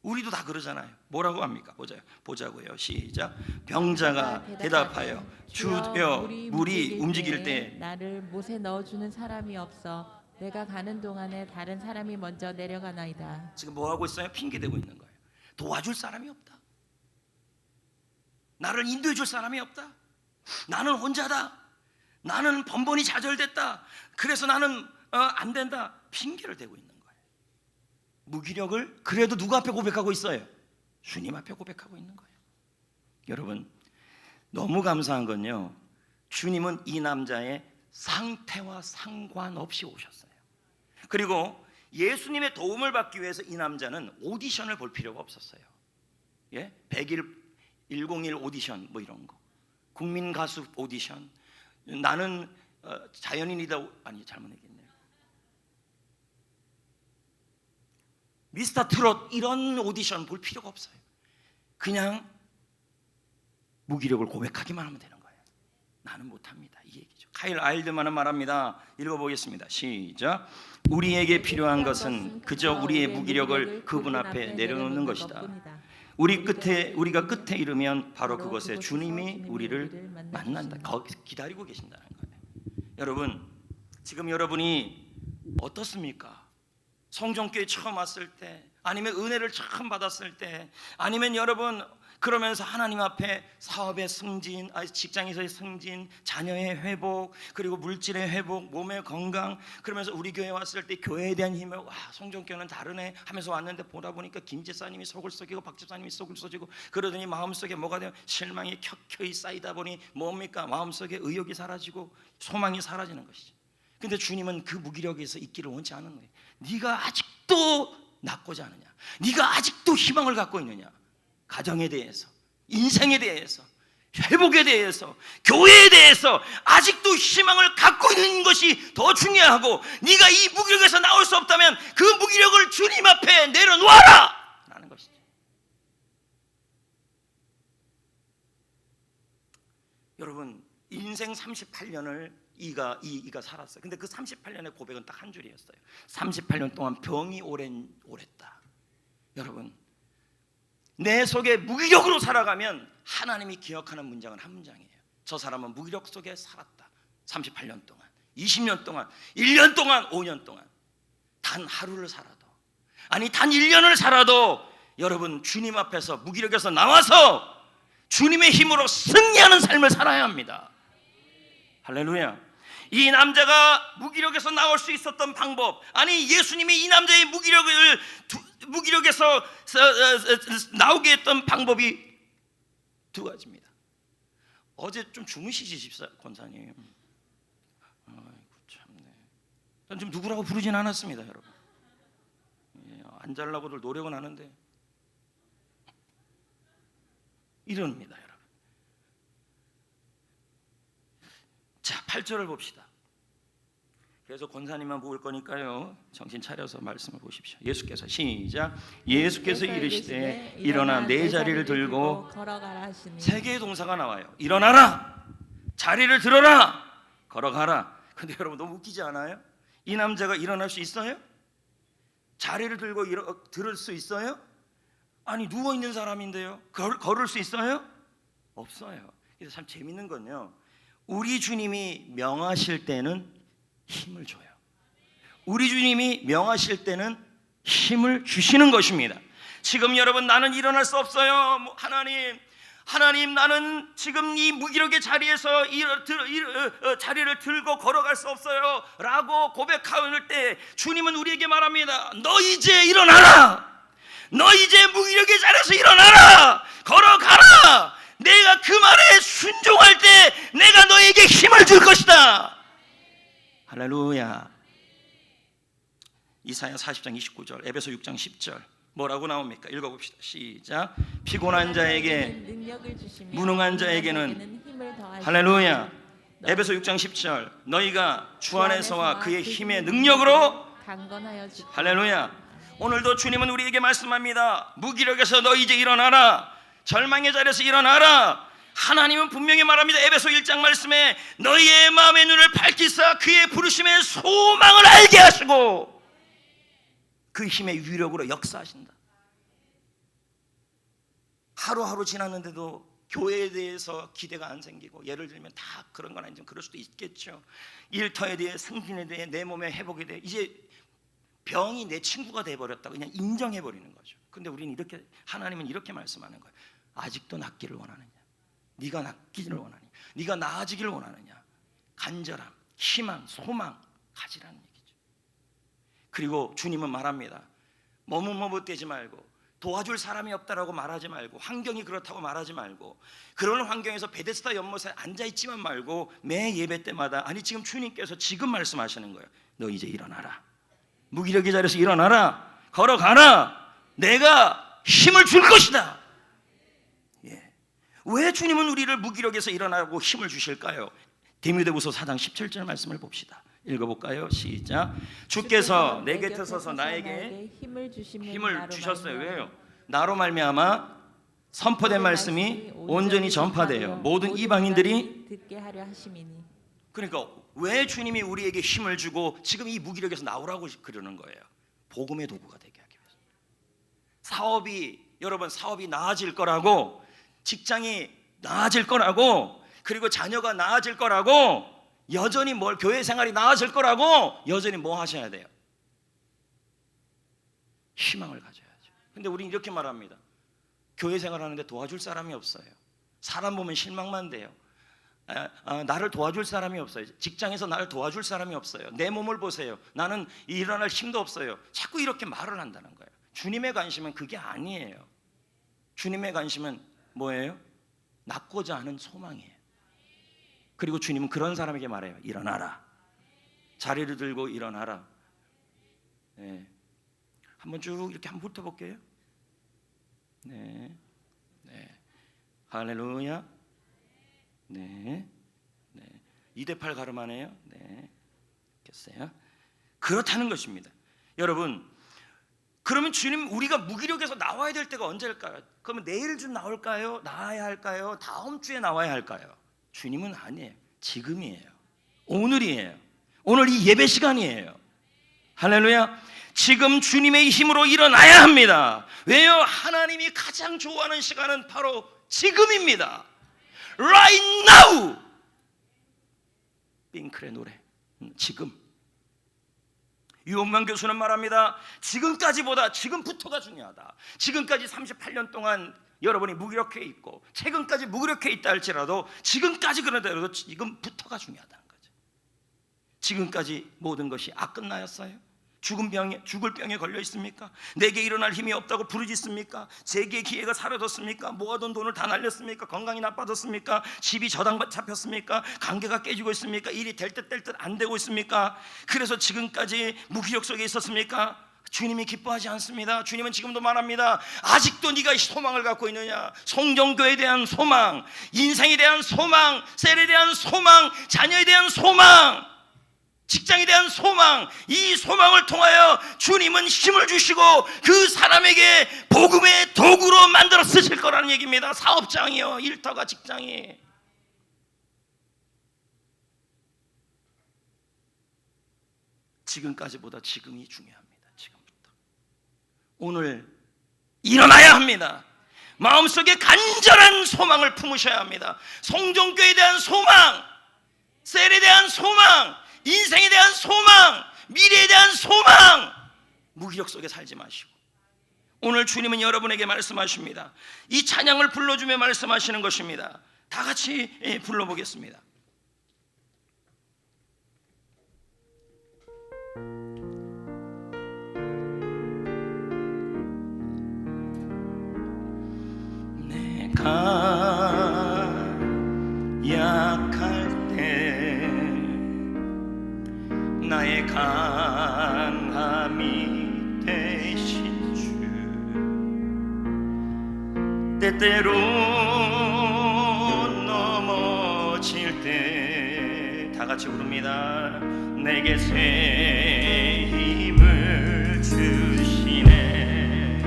우리도 다 그러잖아요. 뭐라고 합니까? 보자고요. 시작. 병자가 대답하여 주여, 물이 움직일 때 나를 못에 넣어주는 사람이 없어 내가 가는 동안에 다른 사람이 먼저 내려가나이다. 지금 뭐 하고 있어요? 핑계대고 있는 거예요. 도와줄 사람이 없다. 나를 인도해 줄 사람이 없다. 나는 혼자다. 나는 번번이 좌절됐다. 그래서 나는 안 된다. 핑계를 대고 있는 거예요. 무기력을 그래도 누구 앞에 고백하고 있어요? 주님 앞에 고백하고 있는 거예요. 여러분, 너무 감사한 건요, 주님은 이 남자의 상태와 상관없이 오셨어요. 그리고 예수님의 도움을 받기 위해서 이 남자는 오디션을 볼 필요가 없었어요. 예? 101 오디션 뭐 이런 거, 국민 가수 오디션, 나는 자연인이다, 아니 잘못 얘기했네요. 미스터 트롯 이런 오디션 볼 필요가 없어요. 그냥 무기력을 고백하기만 하면 되는 거예요. 나는 못합니다, 이 얘기죠. 카일 아일드만은 말합니다. 읽어보겠습니다. 시작. 우리에게 필요한 것은 그저 우리의 무기력을 그분 앞에 내려놓는 것이다. 우리가 끝에 이르면 바로 그것에 주님이 우리를 만난다. 거기서 기다리고 계신다는 거예요. 여러분, 지금 여러분이 어떻습니까? 성전교회 처음 왔을 때, 아니면 은혜를 처음 받았을 때, 아니면 여러분 그러면서 하나님 앞에 사업의 승진, 직장에서의 승진, 자녀의 회복, 그리고 물질의 회복, 몸의 건강, 그러면서 우리 교회 왔을 때 교회에 대한 힘을, 와, 성전교회는 다르네 하면서 왔는데 보다 보니까 김 집사님이 속을 썩이고 박 집사님이 속을 썩이고, 그러더니 마음속에 뭐가 돼요? 실망이 켜켜이 쌓이다 보니 뭡니까? 마음속에 의욕이 사라지고 소망이 사라지는 것이죠. 근데 주님은 그 무기력에서 있기를 원치 않은 거예요. 네가 아직도 낫고자 하느냐? 네가 아직도 희망을 갖고 있느냐? 가정에 대해서, 인생에 대해서, 회복에 대해서, 교회에 대해서 아직도 희망을 갖고 있는 것이 더 중요하고, 네가 이 무기력에서 나올 수 없다면 그 무기력을 주님 앞에 내려놓아라 라는 것이죠. 여러분, 평생 38년을 이가 살았어요. 근데 그 38년의 고백은 딱 한 줄이었어요. 38년 동안 병이 오랬다. 여러분, 내 속에 무기력으로 살아가면 하나님이 기억하는 문장은 한 문장이에요. 저 사람은 무기력 속에 살았다. 38년 동안, 20년 동안, 1년 동안, 5년 동안, 단 하루를 살아도, 아니 단 1년을 살아도 여러분, 주님 앞에서 무기력에서 나와서 주님의 힘으로 승리하는 삶을 살아야 합니다. 할렐루야. 이 남자가 무기력에서 나올 수 있었던 방법, 아니 예수님이 이 남자의 무기력에서 나오게 했던 방법이 두 가지입니다. 어제 좀 주무시지 집사 권사님. 아이고 참네. 전 지금 누구라고 부르진 않았습니다, 여러분. 안 잘라고들 노력은 하는데 이럽니다, 여러분. 자, 8절을 봅시다. 그래서 권사님만 볼 거니까요, 정신 차려서 말씀을 보십시오. 예수께서 시작. 예수께서 이르시되 일어나 내 자리를 들고 걸어가라 하시니. 세 개의 동사가 나와요. 일어나라, 자리를 들어라, 걸어가라. 근데 여러분 너무 웃기지 않아요? 이 남자가 일어날 수 있어요? 자리를 들고 들을 수 있어요? 아니 누워 있는 사람인데요. 걸을 수 있어요? 없어요. 그래서 참 재밌는 건요, 우리 주님이 명하실 때는 힘을 줘요. 우리 주님이 명하실 때는 힘을 주시는 것입니다. 지금 여러분, 나는 일어날 수 없어요. 하나님, 나는 지금 이 무기력의 자리에서 자리를 들고 걸어갈 수 없어요 라고 고백할 때 주님은 우리에게 말합니다. 너 이제 일어나라. 너 이제 무기력의 자리에서 일어나라. 걸어가라. 내가 그 말에 순종할 때 내가 너에게 힘을 줄 것이다. 할렐루야. 이사야 40장 29절, 에베소 6장 10절 뭐라고 나옵니까? 읽어봅시다. 시작. 피곤한 자에게 능력을 주시며 무능한 자에게는 힘을 더하시고. 할렐루야. 에베소 6장 10절, 너희가 주 안에서와 그의 힘의 능력으로 강건하여 지키라. 할렐루야. 오늘도 주님은 우리에게 말씀합니다. 무기력에서 너 이제 일어나라. 절망의 자리에서 일어나라. 하나님은 분명히 말합니다. 에베소 1장 말씀에 너희의 마음의 눈을 밝히사 그의 부르심의 소망을 알게 하시고 그 힘의 위력으로 역사하신다. 하루하루 지났는데도 교회에 대해서 기대가 안 생기고, 예를 들면 다 그런 건 아니지만 그럴 수도 있겠죠. 일터에 대해, 승진에 대해, 내 몸의 회복에 대해, 이제 병이 내 친구가 돼버렸다고 그냥 인정해버리는 거죠. 근데 우리는 이렇게, 하나님은 이렇게 말씀하는 거예요. 아직도 낫기를 원하느냐? 네가 낫기를 원하느냐? 네가 나아지기를 원하느냐? 간절함, 희망, 소망 가지라는 얘기죠. 그리고 주님은 말합니다. 머뭇머뭇대지 말고, 도와줄 사람이 없다라고 말하지 말고, 환경이 그렇다고 말하지 말고, 그런 환경에서 베데스다 연못에 앉아있지만 말고 매 예배 때마다, 아니 지금 주님께서 지금 말씀하시는 거예요. 너 이제 일어나라. 무기력의 자리에서 일어나라. 걸어가라. 내가 힘을 줄 것이다. 예. 왜 주님은 우리를 무기력에서 일어나고 힘을 주실까요? 디모데후서 4장 17절 말씀을 봅시다. 읽어볼까요? 시작. 주께서 내 곁에 서서 나에게 힘을 주셨어요. 왜요? 나로 말미암아 선포된 말씀이 온전히 전파되어 모든 이방인들이 듣게 하려 하심이니. 그러니까 왜 주님이 우리에게 힘을 주고 지금 이 무기력에서 나오라고 그러는 거예요? 복음의 도구가 되게 하기 위해서. 사업이 나아질 거라고, 직장이 나아질 거라고, 그리고 자녀가 나아질 거라고, 여전히 교회 생활이 나아질 거라고 여전히 뭐 하셔야 돼요? 희망을 가져야죠. 근데 우리는 이렇게 말합니다. 교회 생활하는데 도와줄 사람이 없어요. 사람 보면 실망만 돼요. 나를 도와줄 사람이 없어요. 직장에서 나를 도와줄 사람이 없어요. 내 몸을 보세요. 나는 일어날 힘도 없어요. 자꾸 이렇게 말을 한다는 거예요. 주님의 관심은 그게 아니에요. 주님의 관심은 뭐예요? 낫고자 하는 소망이에요. 그리고 주님은 그런 사람에게 말해요. 일어나라. 자리를 들고 일어나라. 네. 한번 쭉 이렇게 한번 훑어볼게요. 네. 할렐루야. 네. 2대8 가름하네요. 네. 됐어요. 그렇다는 것입니다. 여러분, 그러면 주님, 우리가 무기력에서 나와야 될 때가 언제일까요? 그러면 내일 좀 나올까요? 나와야 할까요? 다음 주에 나와야 할까요? 주님은 아니에요. 지금이에요. 오늘이에요. 오늘 이 예배 시간이에요. 할렐루야. 지금 주님의 힘으로 일어나야 합니다. 왜요? 하나님이 가장 좋아하는 시간은 바로 지금입니다. Right now. 핑클의 노래. 지금. 유원만 교수는 말합니다. 지금까지보다 지금부터가 중요하다. 지금까지 38년 동안 여러분이 무기력해 있고 최근까지 무기력해 있다 할지라도 지금까지 그러더라도 지금부터가 중요하다는 거죠. 지금까지 모든 것이 끝나였어요? 죽을 병에 걸려 있습니까? 내게 일어날 힘이 없다고 부르짖습니까? 재기의 기회가 사라졌습니까? 모아둔 돈을 다 날렸습니까? 건강이 나빠졌습니까? 집이 저당 잡혔습니까? 관계가 깨지고 있습니까? 일이 될 듯 될 듯 안 되고 있습니까? 그래서 지금까지 무기력 속에 있었습니까? 주님이 기뻐하지 않습니다. 주님은 지금도 말합니다. 아직도 네가 소망을 갖고 있느냐? 성경교회에 대한 소망, 인생에 대한 소망, 셀에 대한 소망, 자녀에 대한 소망, 직장에 대한 소망, 이 소망을 통하여 주님은 힘을 주시고 그 사람에게 복음의 도구로 만들어 쓰실 거라는 얘기입니다. 사업장이요, 일터가, 직장이. 지금까지보다 지금이 중요합니다. 지금부터. 오늘 일어나야 합니다. 마음속에 간절한 소망을 품으셔야 합니다. 성전교회에 대한 소망, 셀에 대한 소망, 인생에 대한 소망, 미래에 대한 소망. 무기력 속에 살지 마시고 오늘 주님은 여러분에게 말씀하십니다. 이 찬양을 불러주며 말씀하시는 것입니다. 다 같이 불러보겠습니다. 내가 약할 때 나의 강함이 되신 주, 때때로 넘어질 때 다 같이 부릅니다. 내게 새 힘을 주시네.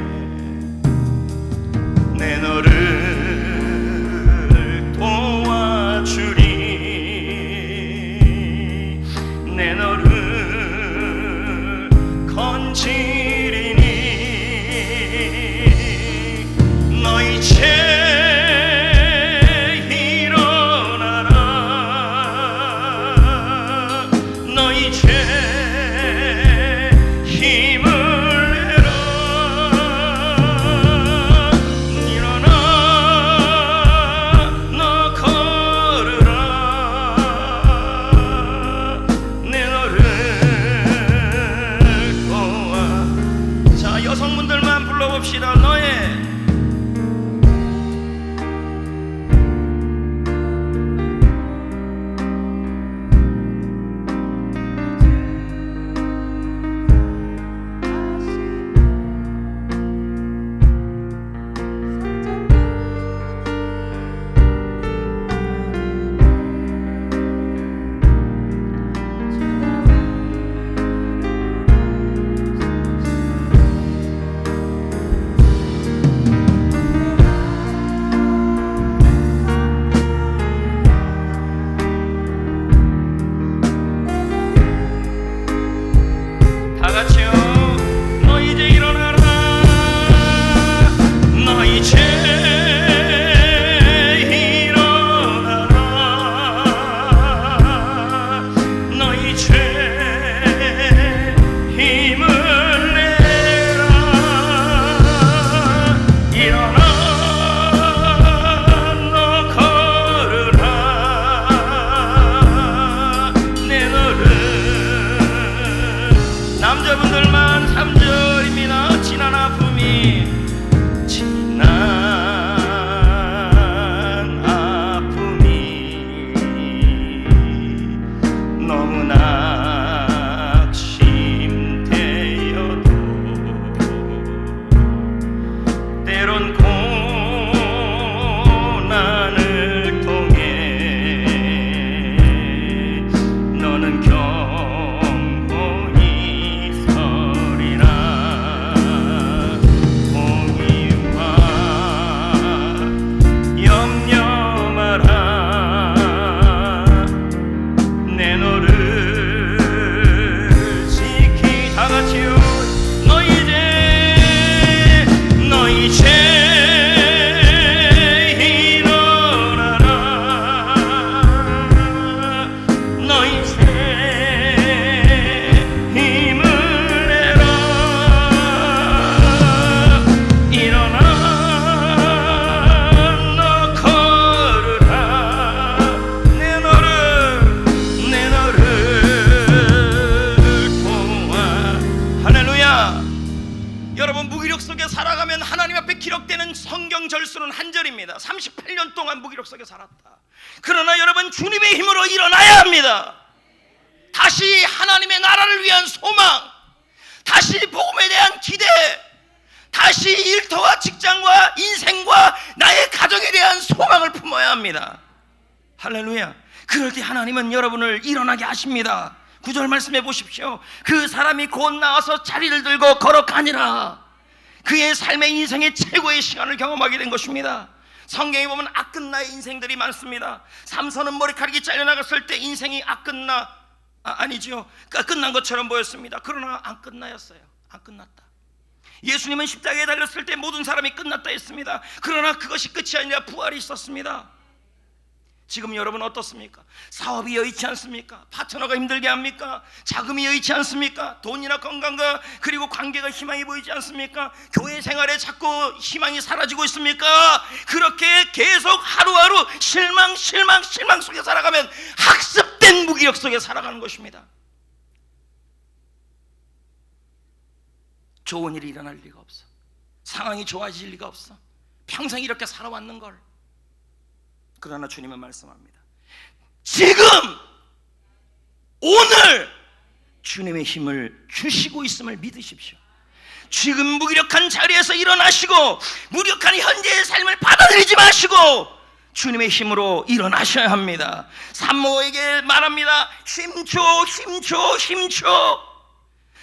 내 너를 도와주리. 내 너를 건지리니. 너희 죄 일어나라. 너희 죄 힘을 내라. 일어나 너 걸으라. 내 너를 도와. 자, 여성분들만 불러봅시다. 너의 절수는 한 절입니다. 38년 동안 무기력 속에 살았다. 그러나 여러분, 주님의 힘으로 일어나야 합니다. 다시 하나님의 나라를 위한 소망, 다시 복음에 대한 기대, 다시 일터와 직장과 인생과 나의 가정에 대한 소망을 품어야 합니다. 할렐루야. 그럴 때 하나님은 여러분을 일어나게 하십니다. 9절 말씀해 보십시오. 그 사람이 곧 나와서 자리를 들고 걸어가니라. 그의 삶의 인생의 최고의 시간을 경험하게 된 것입니다. 성경에 보면 악끝나의 인생들이 많습니다. 삼손은 머리카락이 잘려나갔을 때 인생이 아니죠. 끝난 것처럼 보였습니다. 그러나 안 끝나였어요. 안 끝났다. 예수님은 십자가에 달렸을 때 모든 사람이 끝났다 했습니다. 그러나 그것이 끝이 아니라 부활이 있었습니다. 지금 여러분 어떻습니까? 사업이 여의치 않습니까? 파트너가 힘들게 합니까? 자금이 여의치 않습니까? 돈이나 건강과 그리고 관계가 희망이 보이지 않습니까? 교회 생활에 자꾸 희망이 사라지고 있습니까? 그렇게 계속 하루하루 실망 속에 살아가면 학습된 무기력 속에 살아가는 것입니다. 좋은 일이 일어날 리가 없어. 상황이 좋아질 리가 없어. 평생 이렇게 살아왔는 걸. 그러나 주님은 말씀합니다. 지금 오늘 주님의 힘을 주시고 있음을 믿으십시오. 지금 무기력한 자리에서 일어나시고 무력한 현재의 삶을 받아들이지 마시고 주님의 힘으로 일어나셔야 합니다. 산모에게 말합니다. 힘줘.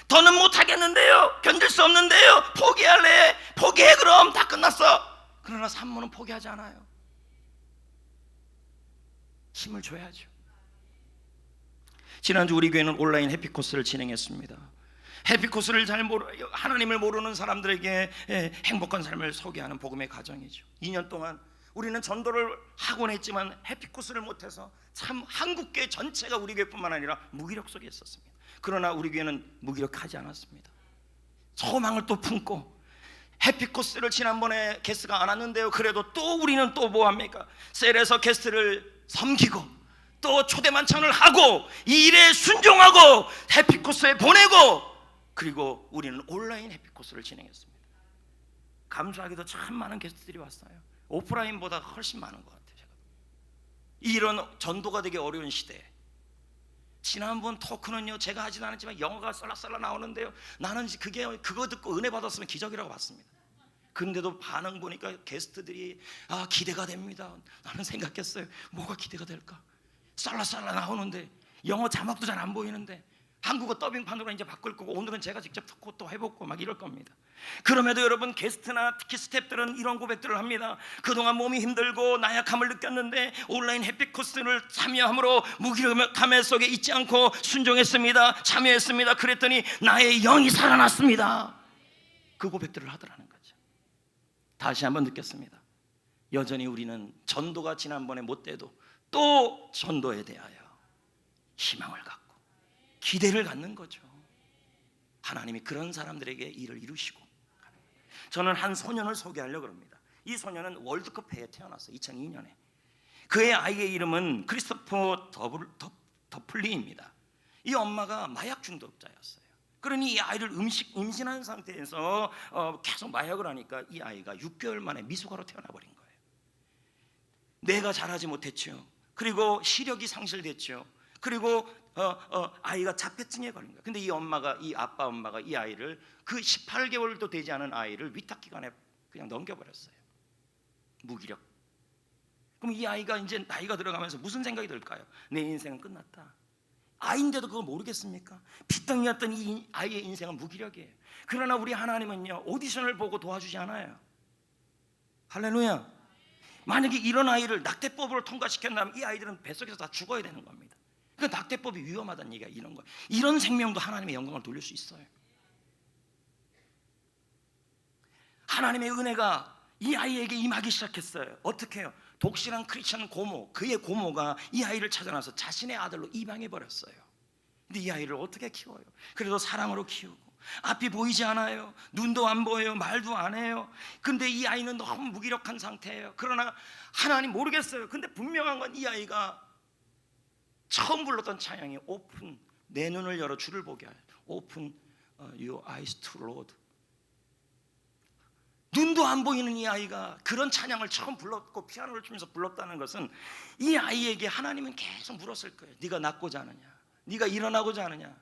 더는 못하겠는데요. 견딜 수 없는데요. 포기할래? 포기해. 그럼 다 끝났어. 그러나 산모는 포기하지 않아요. 힘을 줘야죠. 지난주 우리 교회는 온라인 해피코스를 진행했습니다. 해피코스를 하나님을 모르는 사람들에게 행복한 삶을 소개하는 복음의 가정이죠. 2년 동안 우리는 전도를 하곤 했지만 해피코스를 못해서 참 한국교회 전체가 우리 교회뿐만 아니라 무기력 속에 있었습니다. 그러나 우리 교회는 무기력하지 않았습니다. 소망을 또 품고 해피코스를 지난번에 게스트가 안 왔는데요. 그래도 또 우리는 또 뭐합니까? 셀에서 게스트를 섬기고 또 초대 만찬을 하고 이 일에 순종하고 해피코스에 보내고 그리고 우리는 온라인 해피코스를 진행했습니다. 감사하게도 참 많은 게스트들이 왔어요. 오프라인보다 훨씬 많은 것 같아요. 제가. 이런 전도가 되게 어려운 시대에 지난번 토크는요 제가 하진 않았지만 영어가 썰락썰락 나오는데요, 나는 그거 듣고 은혜 받았으면 기적이라고 봤습니다. 근데도 반응 보니까 게스트들이 기대가 됩니다. 나는 생각했어요. 뭐가 기대가 될까? 쌀라쌀라 나오는데 영어 자막도 잘 안 보이는데 한국어 더빙판으로 이제 바꿀 거고 오늘은 제가 직접 듣고 또 해보고 막 이럴 겁니다. 그럼에도 여러분 게스트나 특히 스태프들은 이런 고백들을 합니다. 그동안 몸이 힘들고 나약함을 느꼈는데 온라인 해피코스를 참여함으로 무기력함 속에 있지 않고 순종했습니다. 참여했습니다. 그랬더니 나의 영이 살아났습니다. 그 고백들을 하더라는 거죠. 다시 한번 느꼈습니다. 여전히 우리는 전도가 지난번에 못 돼도 또 전도에 대하여 희망을 갖고 기대를 갖는 거죠. 하나님이 그런 사람들에게 일을 이루시고, 저는 한 소년을 소개하려고 합니다. 이 소년은 월드컵 해에 태어났어요. 2002년에. 그의 아이의 이름은 크리스토퍼 더플리입니다. 이 엄마가 마약 중독자였어요. 그러니 이 아이를 임신한 상태에서 계속 마약을 하니까 이 아이가 6개월 만에 미숙아로 태어나버린 거예요. 뇌가 자라지 못했죠. 그리고 시력이 상실됐죠. 그리고 아이가 자폐증에 걸린 거예요. 근데 이 아빠 엄마가 이 아이를 그 18개월도 되지 않은 아이를 위탁기관에 그냥 넘겨버렸어요. 무기력. 그럼 이 아이가 이제 나이가 들어가면서 무슨 생각이 들까요? 내 인생은 끝났다. 아이인데도 그걸 모르겠습니까? 피덩이였던 이 아이의 인생은 무기력이에요. 그러나 우리 하나님은요 오디션을 보고 도와주지 않아요. 할렐루야. 만약에 이런 아이를 낙태법으로 통과시켰다면 이 아이들은 뱃속에서 다 죽어야 되는 겁니다. 그 낙태법이 위험하다는 얘기가 이런 거예요. 이런 생명도 하나님의 영광을 돌릴 수 있어요. 하나님의 은혜가 이 아이에게 임하기 시작했어요. 어떻게 해요? 독실한 크리스천 고모, 그의 고모가 이 아이를 찾아나서 자신의 아들로 입양해버렸어요. 근데 이 아이를 어떻게 키워요? 그래도 사랑으로 키우고 앞이 보이지 않아요. 눈도 안 보여요. 말도 안 해요. 근데 이 아이는 너무 무기력한 상태예요. 그러나 하나님 모르겠어요. 근데 분명한 건 이 아이가 처음 불렀던 찬양이 오픈, 내 눈을 열어 주를 보게 하여. 오픈 your eyes to Lord. 눈도 안 보이는 이 아이가 그런 찬양을 처음 불렀고 피아노를 치면서 불렀다는 것은 이 아이에게 하나님은 계속 물었을 거예요. 네가 낫고자 하느냐, 네가 일어나고자 하느냐.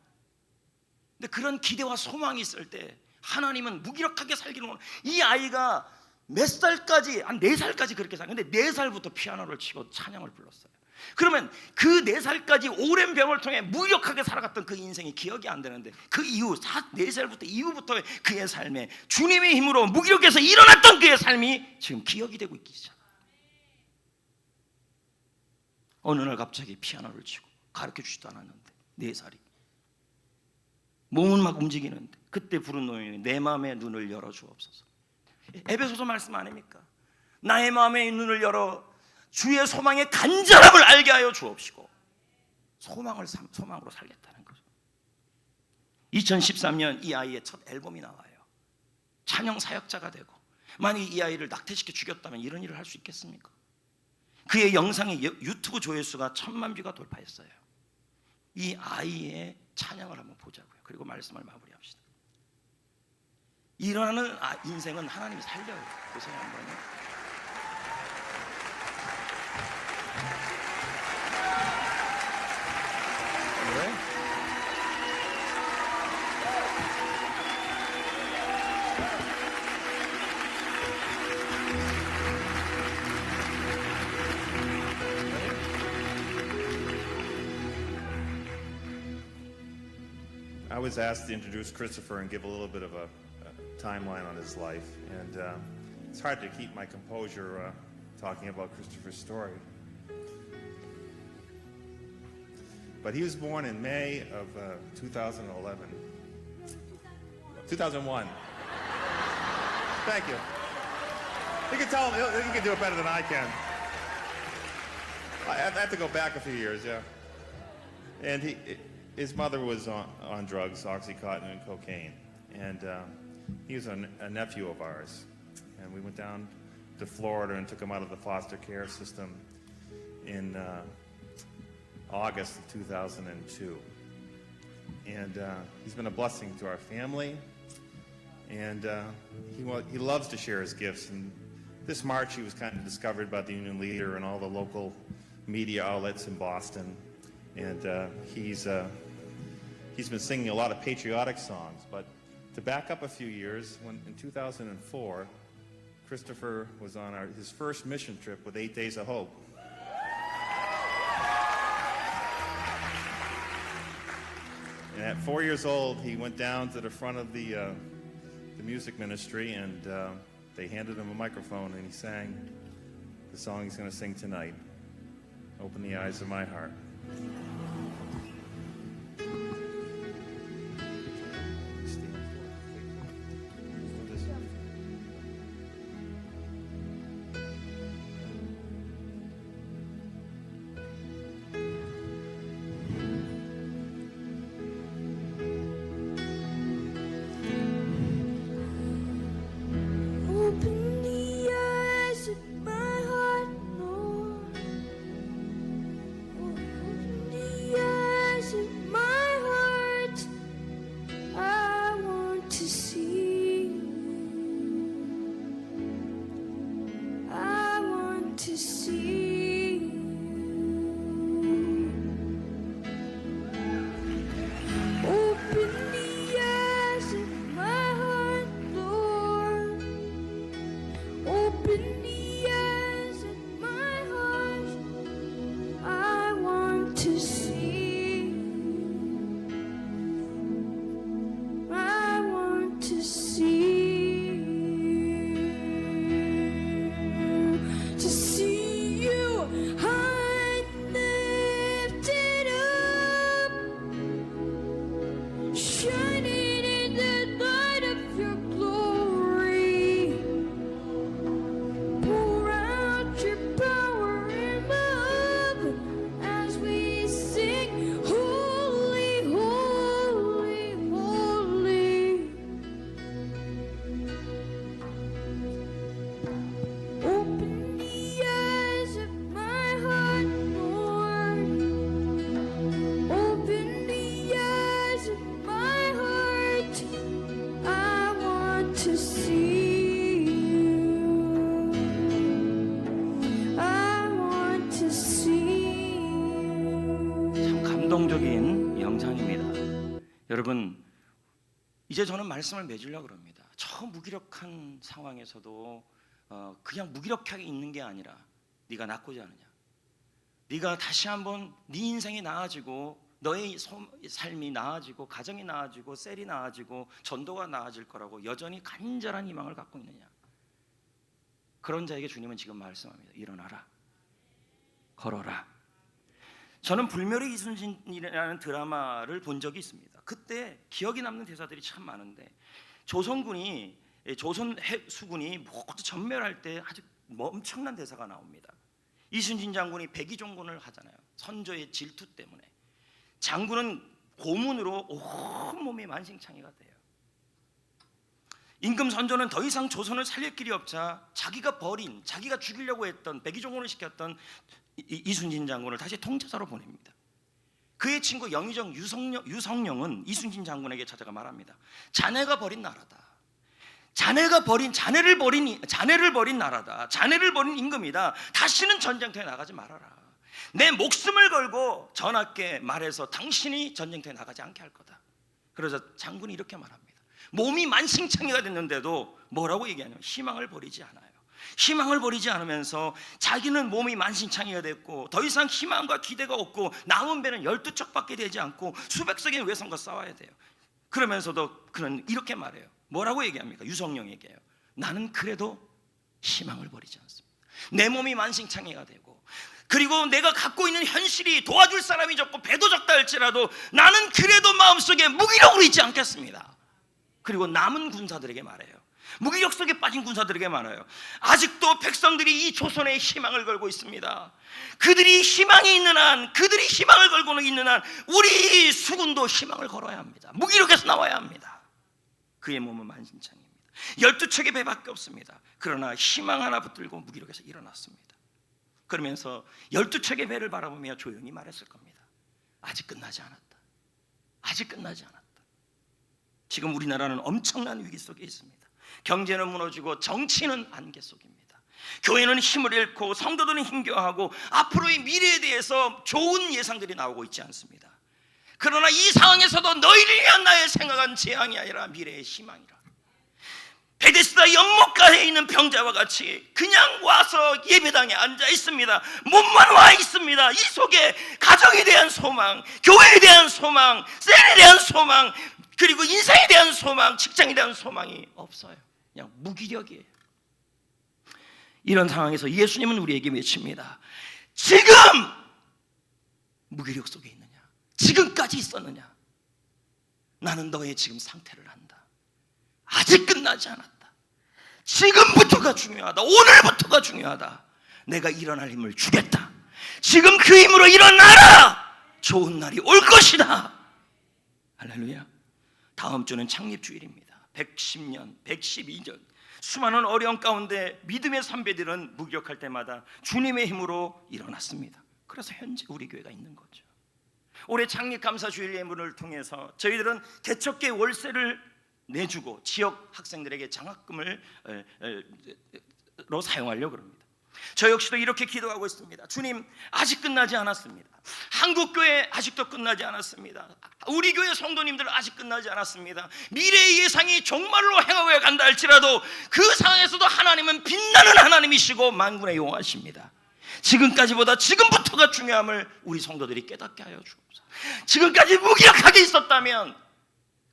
근데 그런 기대와 소망이 있을 때 하나님은 무기력하게 살기는 원해요. 이 아이가 몇 살까지, 한 4살까지 그렇게 살았는데 4살부터 피아노를 치고 찬양을 불렀어요. 그러면 그 4살까지 오랜 병을 통해 무력하게 살아갔던 그 인생이 기억이 안 되는데 그 이후 4살부터 이후부터의 그의 삶에 주님의 힘으로 무기력해서 일어났던 그의 삶이 지금 기억이 되고 있기 시작. 어느 날 갑자기 피아노를 치고 가르쳐주지도 않았는데 4살이 몸은 막 움직이는데 그때 부른 노래는 내 마음의 눈을 열어주옵소서. 에베소서 말씀 아닙니까? 나의 마음의 눈을 열어 주의 소망의 간절함을 알게 하여 주옵시고 소망으로 살겠다는 거죠. 2013년 이 아이의 첫 앨범이 나와요. 찬양 사역자가 되고, 만약 이 아이를 낙태시켜 죽였다면 이런 일을 할 수 있겠습니까? 그의 영상의 유튜브 조회수가 1000만 뷰가 돌파했어요. 이 아이의 찬양을 한번 보자고요. 그리고 말씀을 마무리합시다. 일어나는 인생은 하나님이 살려요. 보세요 한번요. I was asked to introduce Christopher and give a little bit of a timeline on his life, and it's hard to keep my composure talking about Christopher's story. But he was born in May of 2011. 2001. Thank you. You can tell him, he can do it better than I can. I have to go back a few years, yeah. And his mother was on drugs, Oxycontin and cocaine. And he was a nephew of ours. And we went down to Florida and took him out of the foster care system in August of 2002. And he's been a blessing to our family. And he loves to share his gifts. And this March he was kind of discovered by the Union Leader and all the local media outlets in Boston. And he's been singing a lot of patriotic songs. But to back up a few years, when in 2004, Christopher was on his first mission trip with 8 Days of Hope. And at 4 years old, he went down to the front of the music ministry, and they handed him a microphone, and he sang the song he's going to sing tonight, Open the Eyes of My Heart. Open the eyes of my heart, Lord. Open the eyes of my heart. I want to see you. I want to see you. Open the eyes of my heart, Lord. Open the eyes of my heart. I want to see you. I want to see you. To see 감동적인 영상입니다. 여러분, 이제 저는 말씀을 맺으려고 합니다. 저 무기력한 상황에서도 그냥 무기력하게 있는 게 아니라 네가 낫고자 하느냐, 네가 다시 한번 네 인생이 나아지고 너의 삶이 나아지고 가정이 나아지고 셀이 나아지고 전도가 나아질 거라고 여전히 간절한 희망을 갖고 있느냐, 그런 자에게 주님은 지금 말씀합니다. 일어나라, 걸어라. 저는 불멸의 이순신이라는 드라마를 본 적이 있습니다. 그때 기억이 남는 대사들이 참 많은데, 조선 수군이 모두 전멸할 때 아주 엄청난 대사가 나옵니다. 이순신 장군이 백의종군을 하잖아요. 선조의 질투 때문에. 장군은 고문으로 온몸이 만신창이가 돼요. 임금 선조는 더 이상 조선을 살릴 길이 없자 자기가 죽이려고 했던 백의종군을 시켰던 이순신 장군을 다시 통제사로 보냅니다. 그의 친구 영의정 유성룡은 이순신 장군에게 찾아가 말합니다. 자네가 버린 나라다. 자네를 버린 나라다. 자네를 버린 임금이다. 다시는 전쟁터에 나가지 말아라. 내 목숨을 걸고 전하께 말해서 당신이 전쟁터에 나가지 않게 할 거다. 그러자 장군이 이렇게 말합니다. 몸이 만신창이가 됐는데도 뭐라고 얘기하냐면 희망을 버리지 않아요. 희망을 버리지 않으면서 자기는 몸이 만신창이가 됐고 더 이상 희망과 기대가 없고 남은 배는 12척밖에 되지 않고 수백 석의 외선과 싸워야 돼요. 그러면서도 그는 이렇게 말해요. 뭐라고 얘기합니까? 유성룡에게요. 나는 그래도 희망을 버리지 않습니다. 내 몸이 만신창이가 되고 그리고 내가 갖고 있는 현실이 도와줄 사람이 적고 배도 적다 할지라도 나는 그래도 마음속에 무기력으로 있지 않겠습니다. 그리고 남은 군사들에게 말해요. 무기력 속에 빠진 군사들에게 말해요. 아직도 백성들이 이 조선에 희망을 걸고 있습니다. 그들이 희망이 있는 한, 그들이 희망을 걸고는 있는 한 우리 수군도 희망을 걸어야 합니다. 무기력에서 나와야 합니다. 그의 몸은 만신창입니다. 12척의 배밖에 없습니다. 그러나 희망 하나 붙들고 무기력에서 일어났습니다. 그러면서 12척의 배를 바라보며 조용히 말했을 겁니다. 아직 끝나지 않았다. 아직 끝나지 않았다. 지금 우리나라는 엄청난 위기 속에 있습니다. 경제는 무너지고 정치는 안개 속입니다. 교회는 힘을 잃고 성도들은 힘겨워하고 앞으로의 미래에 대해서 좋은 예상들이 나오고 있지 않습니다. 그러나 이 상황에서도 너희를 위한 나의 생각은 재앙이 아니라 미래의 희망이라. 베데스다 연못가에 있는 병자와 같이 그냥 와서 예배당에 앉아 있습니다. 몸만 와 있습니다. 이 속에 가정에 대한 소망, 교회에 대한 소망, 셀에 대한 소망, 그리고 인생에 대한 소망, 직장에 대한 소망이 없어요. 그냥 무기력이에요. 이런 상황에서 예수님은 우리에게 외칩니다. 지금 무기력 속에 있느냐? 지금까지 있었느냐? 나는 너의 지금 상태를 안다. 아직 끝나지 않았다. 지금부터가 중요하다. 오늘부터가 중요하다. 내가 일어날 힘을 주겠다. 지금 그 힘으로 일어나라. 좋은 날이 올 것이다. 할렐루야. 다음 주는 창립주일입니다. 110년, 112년 수많은 어려움 가운데 믿음의 선배들은 무기력할 때마다 주님의 힘으로 일어났습니다. 그래서 현재 우리 교회가 있는 거죠. 올해 창립감사주일 예물을 통해서 저희들은 개척계 월세를 내주고 지역 학생들에게 장학금을 사용하려고 합니다. 저 역시도 이렇게 기도하고 있습니다. 주님, 아직 끝나지 않았습니다. 한국교회 아직도 끝나지 않았습니다. 우리 교회 성도님들 아직 끝나지 않았습니다. 미래의 예상이 종말로 행하고 간다 할지라도 그 상황에서도 하나님은 빛나는 하나님이시고 만군의 여호와십니다. 지금까지보다 지금부터가 중요함을 우리 성도들이 깨닫게 하여 주옵소서. 지금까지 무기력하게 있었다면,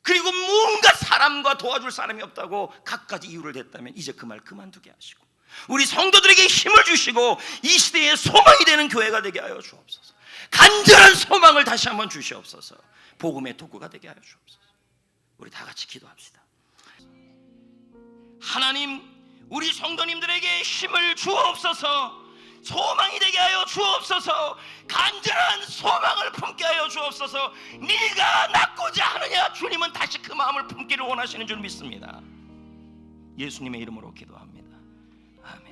그리고 뭔가 사람과 도와줄 사람이 없다고 갖가지 이유를 댔다면 이제 그 말 그만두게 하시고 우리 성도들에게 힘을 주시고 이 시대에 소망이 되는 교회가 되게 하여 주옵소서. 간절한 소망을 다시 한번 주시옵소서. 복음의 도구가 되게 하여 주옵소서. 우리 다 같이 기도합시다. 하나님, 우리 성도님들에게 힘을 주옵소서. 소망이 되게 하여 주옵소서. 간절한 소망을 품게 하여 주옵소서. 네가 낫고자 하느냐? 주님은 다시 그 마음을 품기를 원하시는 줄 믿습니다. 예수님의 이름으로 기도합니다. 아멘.